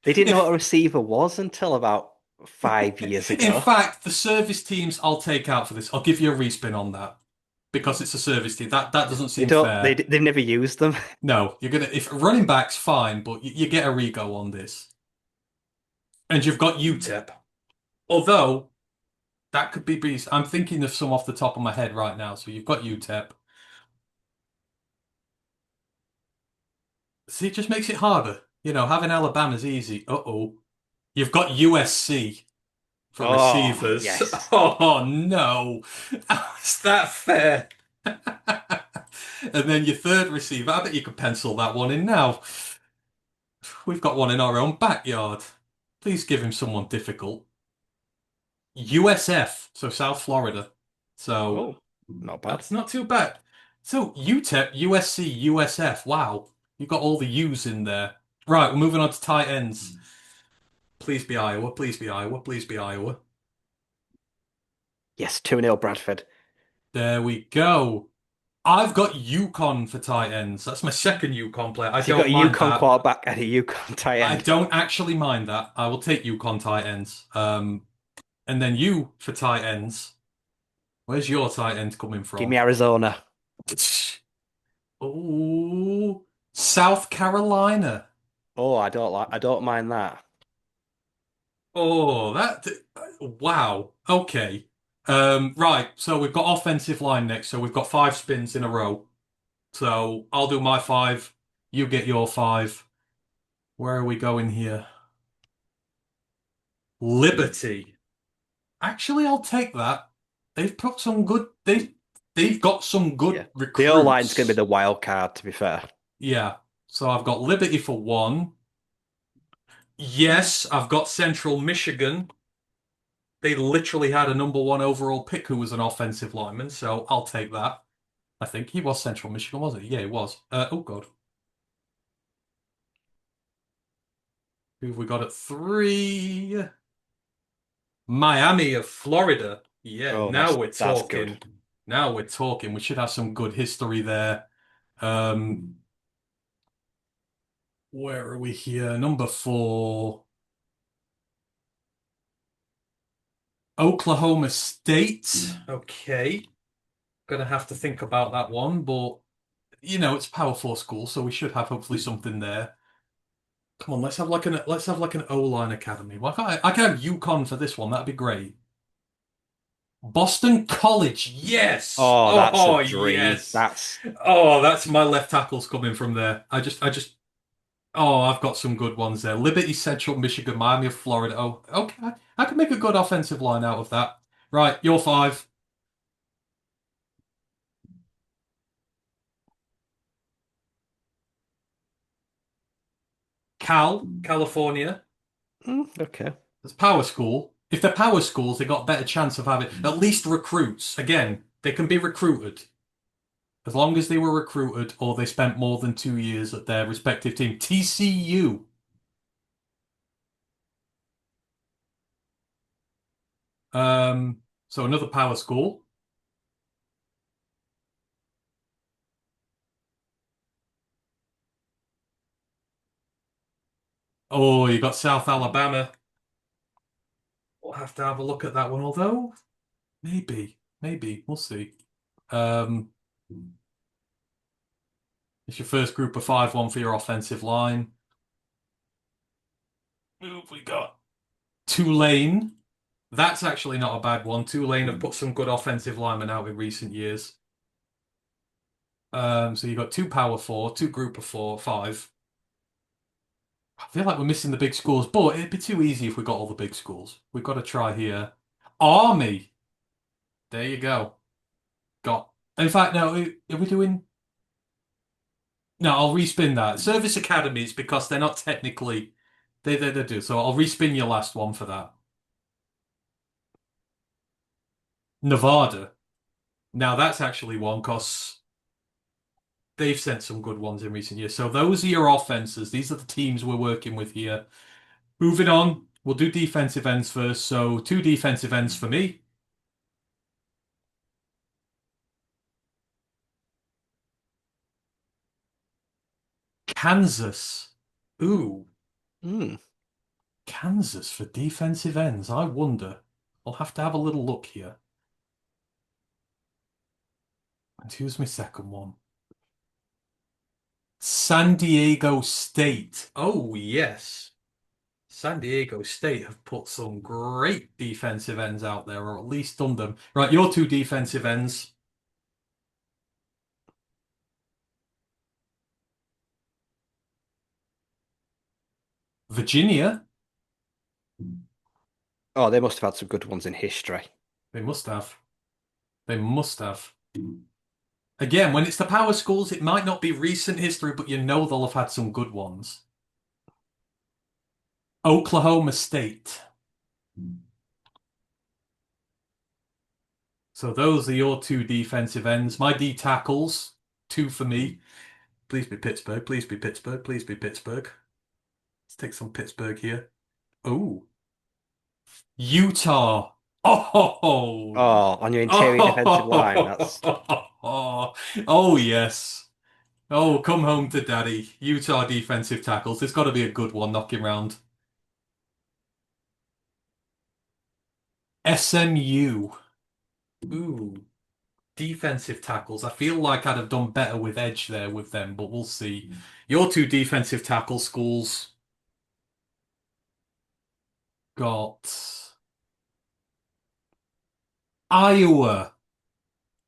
They didn't know what a receiver was until about 5 years In ago. fact, the service teams I'll take out for this. I'll give you a respin on that because it's a service team. That doesn't They seem don't. fair. They've never used them. No, you're gonna if running backs fine, but you get a rego on this. And you've got UTEP. Although that could be beast. I'm thinking of some off the top of my head right now. So you've got UTEP. See, it just makes it harder. Having Alabama's easy. Uh-oh. You've got USC for Oh, receivers. yes. Oh no. Is that fair? And then your third receiver, I bet you could pencil that one in now. We've got one in our own backyard. Please give him someone difficult. USF, so South Florida. So Oh, not bad. that's not too bad. So UTEP, USC, USF. Wow, you've got all the U's in there. Right, we're moving on to tight ends. Please be Iowa. Please be Iowa. Please be Iowa. Yes, 2-0 Bradford. There we go. I've got Yukon for tight ends. That's my second Yukon player. I So you got don't a mind Yukon that. quarterback and a Yukon tight I end. don't actually mind that. I will take Yukon tight ends. And then you for tight ends. Where's your tight end coming Give me from? Arizona. Oh, South Carolina. Oh, I don't mind that. Oh, wow. Okay. Right, so we've got offensive line next. So we've got five spins in a row. So I'll do my five, you get your five. Where are we going here? Liberty. Actually, I'll take that. They've put some good. They've got some good Yeah. The O line's going to be recruits. the wild card, to be fair. Yeah. So I've got Liberty for one. Yes, I've got Central Michigan. They literally had a number one overall pick who was an offensive lineman, so I'll take that. I think he was Central Michigan, was he? Yeah, he was. Oh God, who have we got at three? Miami of Florida. Yeah, Oh, now we're that's good. talking. Now we're talking. We should have some good history there. Um, where are we here? Number four, Oklahoma State. Okay, gonna have to think about that one, but it's Power Four school, so we should have hopefully something there. Come on, let's have like an O-line academy. Why can't I can have UConn for this one? That'd be great. Boston College, yes. Oh, that's a Oh, dream. yes. That's Oh, that's my left tackles coming from there. Oh, I've got some good ones there. Liberty, Central Michigan, Miami of Florida. Oh, okay. I can make a good offensive line out of that. Right, you're five. California. okay. It's power school. If they're power schools, they got a better chance of having at least recruits. Again, they can be recruited as long as they were recruited or they spent more than 2 years at their respective team. TCU. So another power school. Oh, you got South Alabama. We'll have to have a look at that one, although maybe we'll see. Um, it's your first group of five, one for your offensive line. Who have we got? Tulane. That's actually not a bad one. Tulane have put some good offensive linemen out in recent years. So you've got two power four, two group of four, five. I feel like we're missing the big schools, but it'd be too easy if we got all the big schools. We've got to try here. Army. There you go. Got. In fact, no, are we doing? No, I'll respin that. Service academies because they're not technically they do. So I'll respin your last one for that. Nevada. Now that's actually one because they've sent some good ones in recent years. So those are your offenses. These are the teams we're working with here. Moving on, we'll do defensive ends first. So two defensive ends for me. Kansas. Ooh, Hmm. Kansas for defensive ends. I wonder. I'll have to have a little look here. And who's my second one? San Diego State. Oh, yes. San Diego State have put some great defensive ends out there, or at least done them. Right, your two defensive ends. Virginia. Oh, they must have had some good ones in history. They must have. They must have. Again, when it's the power schools, it might not be recent history, but you know they'll have had some good ones. Oklahoma State. So those are your two defensive ends. My D tackles, two for me. Please be Pittsburgh. Please be Pittsburgh. Please be Pittsburgh. Let's take some Pittsburgh here. Oh, Utah. Oh, Oh, on your interior defensive line, that's oh, oh yes. Oh, come home to daddy. Utah defensive tackles. There's got to be a good one knocking round. SMU. Ooh, defensive tackles. I feel like I'd have done better with edge there with them, but we'll see. Your two defensive tackle schools got Iowa.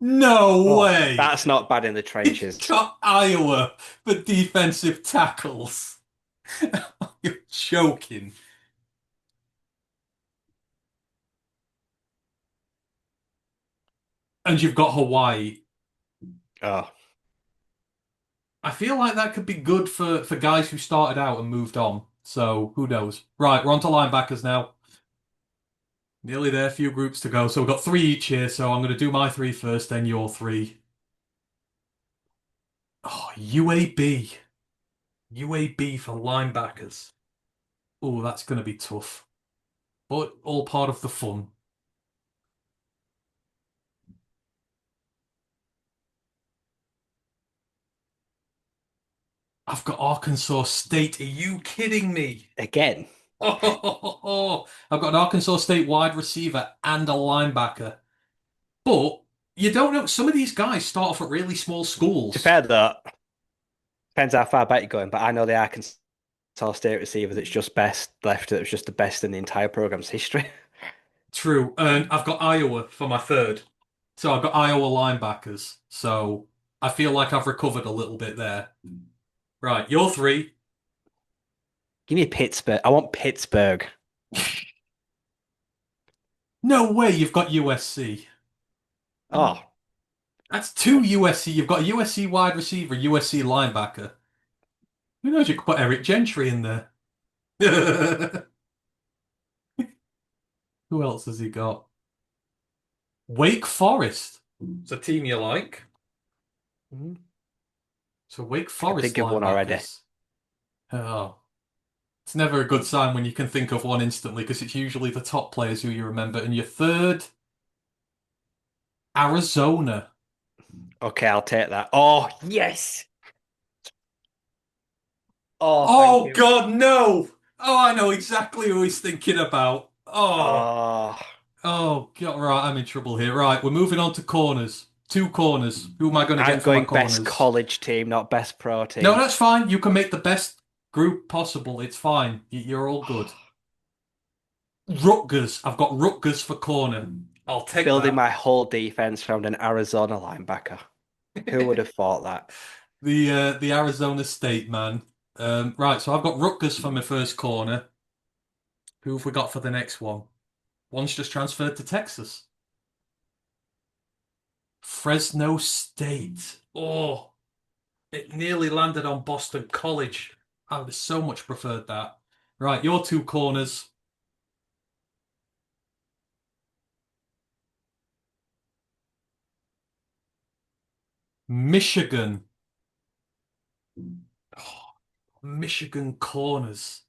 No Oh, way. that's not bad in the You've trenches. got Iowa for defensive tackles. You're joking. And you've got Hawaii. Oh, I feel like that could be good for guys who started out and moved on. So who knows? Right, we're on to linebackers now. Nearly there, few groups to go. So we've got three each here. So I'm going to do my three first, then your three. Oh, UAB. UAB for linebackers. Oh, that's going to be tough. But all part of the fun. I've got Arkansas State. Are you kidding me? again. Oh, I've got an Arkansas State wide receiver and a linebacker. But you don't know. Some of these guys start off at really small To be schools. fair, though, depends how far back you're going, but I know the Arkansas State receiver that's just best left, that was just the best in the entire program's history. True. And I've got Iowa for my third. So I've got Iowa linebackers. So I feel like I've recovered a little bit there. Right, your three. Give me Pittsburgh. I want Pittsburgh. No way you've got USC. Oh, That's two USC. You've got a USC wide receiver, USC linebacker. Who knows? You could put Eric Gentry in there. Who else has he got? Wake Forest. It's a team you like. I So Wake can Forest think of one already. linebackers. Oh, it's never a good sign when you can think of one instantly because it's usually the top players who you remember. And your third, Arizona. Okay, I'll take that. Oh, yes. Oh, thank Oh you. God, no! Oh, I know exactly who he's thinking about. Oh, Oh, oh God, right, I'm in trouble here. Right, we're moving on to corners. Two corners. Who am I going to I'm get for my going best corners? college team, not best pro No, team. that's fine. You can make the best group possible. It's fine. You're all good. Rutgers. I've got Rutgers for corner. I'll take Building that. my whole defense around an Arizona linebacker. Who would have thought that? The Arizona State man. Right, so I've got Rutgers for my first corner. Who have we got for the next one? One's just transferred to Texas. Fresno State. Oh, it nearly landed on Boston College. I would have so much preferred that. Right, your two corners. Michigan. Oh, Michigan corners.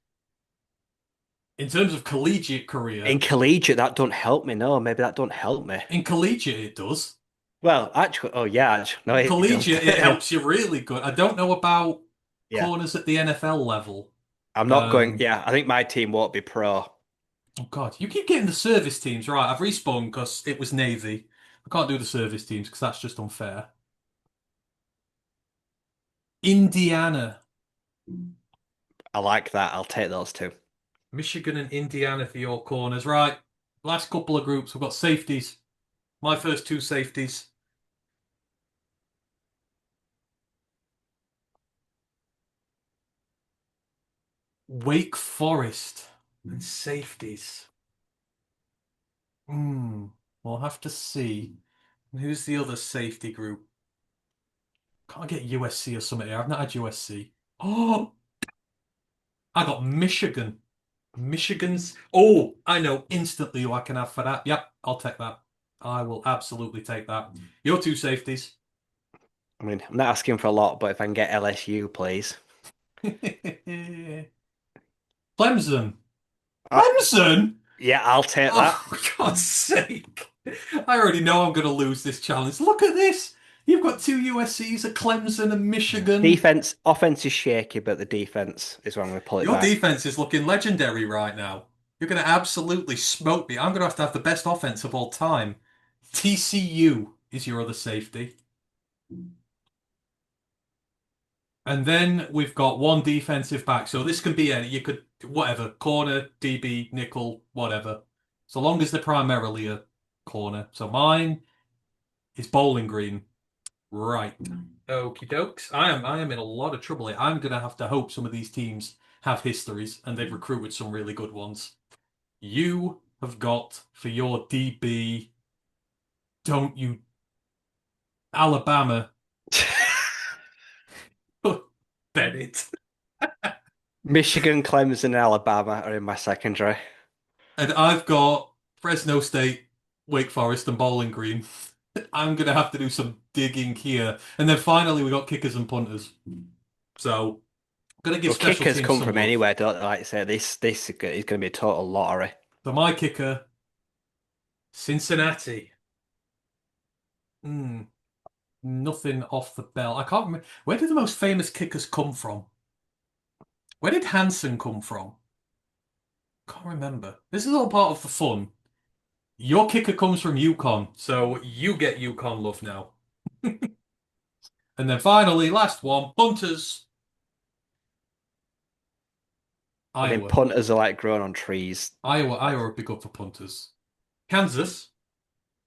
In terms of collegiate In career, collegiate, that don't help me. No, maybe that don't help me. in collegiate it does. Well, actually, oh yeah, actually, no, it does. Collegiate it helps you really good. I don't know about Yeah, corners at the NFL level. I'm not going. Um, Yeah, I think my team won't be pro. oh God, you keep getting the service teams right. I've respawned because it was Navy. I can't do the service teams because that's just unfair. Indiana, I like that. I'll take those two. Michigan and Indiana for your corners. Right. Last couple of groups, we've got safeties. My first two safeties. Wake Forest and safeties. Hmm. We'll have to see. Who's the other safety group? Can't get USC or something here. I've not had USC. Oh, I got Michigan. Michigan's. Oh, I know instantly who I can have for that. Yep, I'll take that. I will absolutely take that. Your two safeties. I mean, I'm not asking for a lot, but if I can get LSU, please. Clemson. Uh, Clemson? yeah, I'll take Oh, that. for God's sake. I already know I'm going to lose this challenge. Look at this. You've got two USCs, a Clemson and Michigan. Defense, offense is shaky, but the defense is where I'm going to pull it Your back. defense is looking legendary right now. You're going to absolutely smoke me. I'm going to have the best offense of all time. TCU is your other safety. And then we've got one defensive back. So this can be any, you could, whatever, corner, DB, nickel, whatever. So long as they're primarily a corner. So mine is Bowling Green. Right. Okie dokes. I am in a lot of trouble here. I'm gonna have to hope some of these teams have histories and they've recruited some really good ones. You have got for your DB, don't you, Alabama, Bennett. Michigan, Clemson, and Alabama are in my secondary. And I've got Fresno State, Wake Forest, and Bowling Green. I'm gonna have to do some digging here. And then finally we got kickers and punters. So gonna give Well, special kickers teams come some from love. anywhere, don't they? Like I say, this is going to be a total lottery. So my kicker, Cincinnati. Hmm, nothing off the bell. I can't remember. Where did the most famous kickers come from? Where did Hansen come from? Can't remember. This is all part of the fun. Your kicker comes from Yukon, so you get Yukon love now. And then finally, last one, punters, I mean, Iowa. punters are like growing on trees. Iowa would be good for punters. Kansas.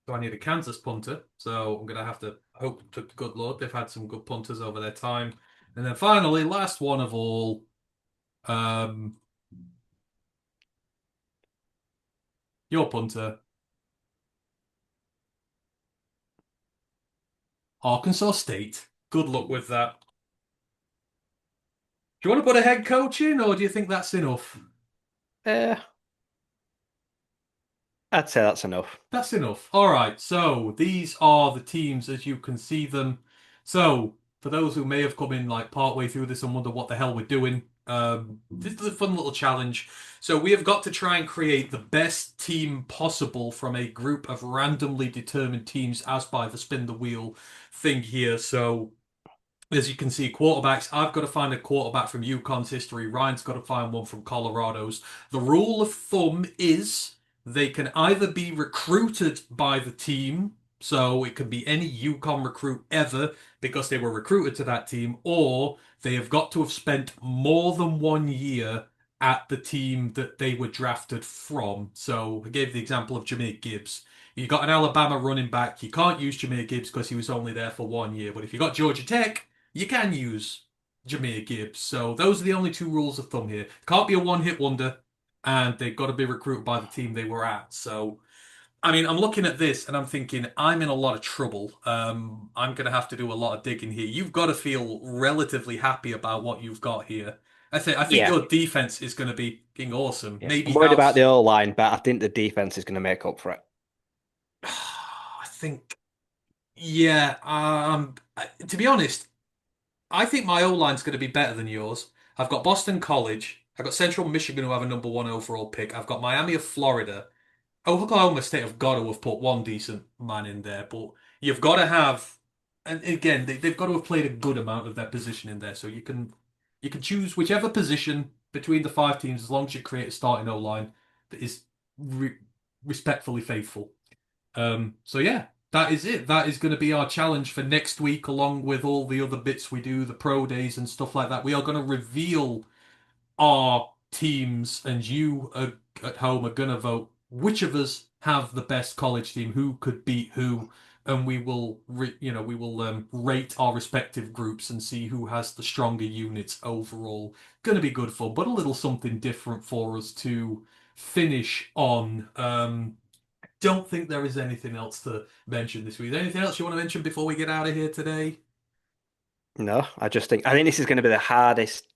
So I need a Kansas punter. So I'm gonna have to hope to good Lord they've had some good punters over their time. And then finally, last one of all, um, your punter, Arkansas State. Good luck with that. Do you want to put a head coach in, or do you think that's enough? Eh, I'd say that's enough. That's enough. All right. So these are the teams as you can see them. So for those who may have come in like partway through this and wonder what the hell we're doing, this is a fun little challenge. So we have got to try and create the best team possible from a group of randomly determined teams as by the spin the wheel thing here. So as you can see, quarterbacks, I've got to find a quarterback from UConn's history. Ryan's got to find one from Colorado's. The rule of thumb is they can either be recruited by the team, so it could be any UConn recruit ever because they were recruited to that team, or they have got to have spent more than 1 year at the team that they were drafted from. So I gave the example of Jameer Gibbs. You got an Alabama running back. You can't use Jameer Gibbs because he was only there for 1 year. But if you got Georgia Tech, you can use Jameer Gibbs. So those are the only two rules of thumb here. Can't be a one-hit wonder, and they've got to be recruited by the team they were at. So, I mean, I'm looking at this and I'm thinking I'm in a lot of trouble. I'm going to have to do a lot of digging here. You've got to feel relatively happy about what you've got here. I think Yeah, your defense is going to be fucking awesome. yeah. I'm Maybe worried about house. the O-line, but I think the defense is going to make up for it. I think, yeah. To be honest, I think my O line's going to be better than yours. I've got Boston College. I've got Central Michigan, who have a number one overall pick. I've got Miami of Florida. Oklahoma State have got to have put one decent man in there, but you've got to have, and again, they've got to have played a good amount of their position in there. So you can choose whichever position between the five teams as long as you create a starting O line that is re respectfully faithful. So yeah, that is it. That is going to be our challenge for next week, along with all the other bits we do, the pro days and stuff like that. We are going to reveal our teams, and you at home are going to vote which of us have the best college team, who could beat who, and we will, we will rate our respective groups and see who has the stronger units overall. Going to be good fun, but a little something different for us to finish on. Don't think there is anything else to mention this week. Anything else you want to mention before we get out of here today? No, I think this is going to be the hardest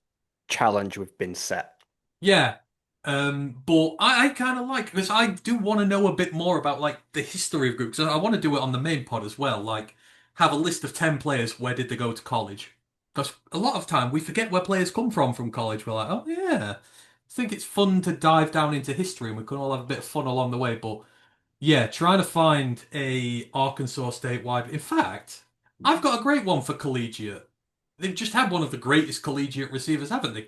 challenge we've been set. Yeah. But I kind of like because I do want to know a bit more about like the history of groups. I want to do it on the main pod as well. Like have a list of 10 players. Where did they go to college? Because a lot of time we forget where players come from college. We're like, oh yeah. I think it's fun to dive down into history and we can all have a bit of fun along the way. But yeah, trying to find a Arkansas State wide. In fact, I've got a great one for collegiate. They've just had one of the greatest collegiate receivers, haven't they?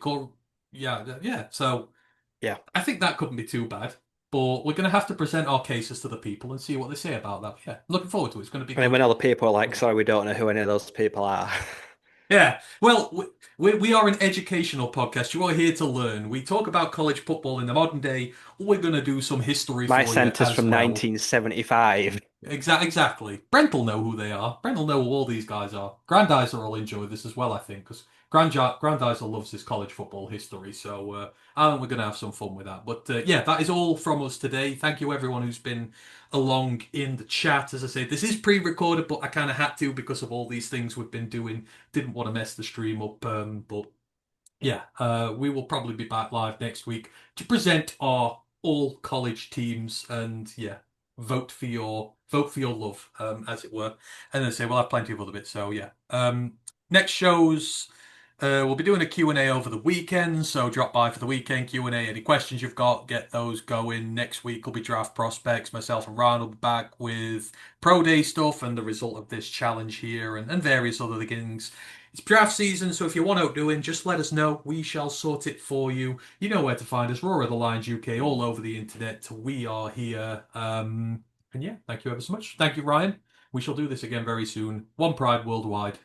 Yeah, yeah. So Yeah. I think that couldn't be too bad. But we're going to have to present our cases to the people and see what they say about that. Yeah, looking forward to it. It's going to be And then good. when other people are like, sorry, we don't know who any of those people are. Yeah. Well, we are an educational podcast. You are here to learn. We talk about college football in the modern day. We're going to do some history My for you centre's as from well. 1975. Exactly. Brent will know who they are. Brent will know who all these guys are. Grandizer will enjoy this as well, I think, because Grandizer loves his college football history. So I think we're going to have some fun with that. But yeah, that is all from us today. Thank you, everyone who's been along in the chat. As I say, this is pre-recorded, but I kind of had to because of all these things we've been doing. Didn't want to mess the stream up, but yeah, we will probably be back live next week to present our all college teams and yeah, vote for your love, as it were. And then say we'll have plenty of other bits. So yeah, next shows. We'll be doing a Q and A over the weekend, so drop by for the weekend Q&A. Any questions you've got, get those going. Next week will be draft prospects. Myself and Ryan will be back with Pro Day stuff and the result of this challenge here and various other things. It's draft season, so if you want out doing, just let us know. We shall sort it for you. You know where to find us. Roar of the Lions UK all over the internet. We are here. And yeah, thank you ever so much. Thank you, Ryan. We shall do this again very soon. One Pride worldwide.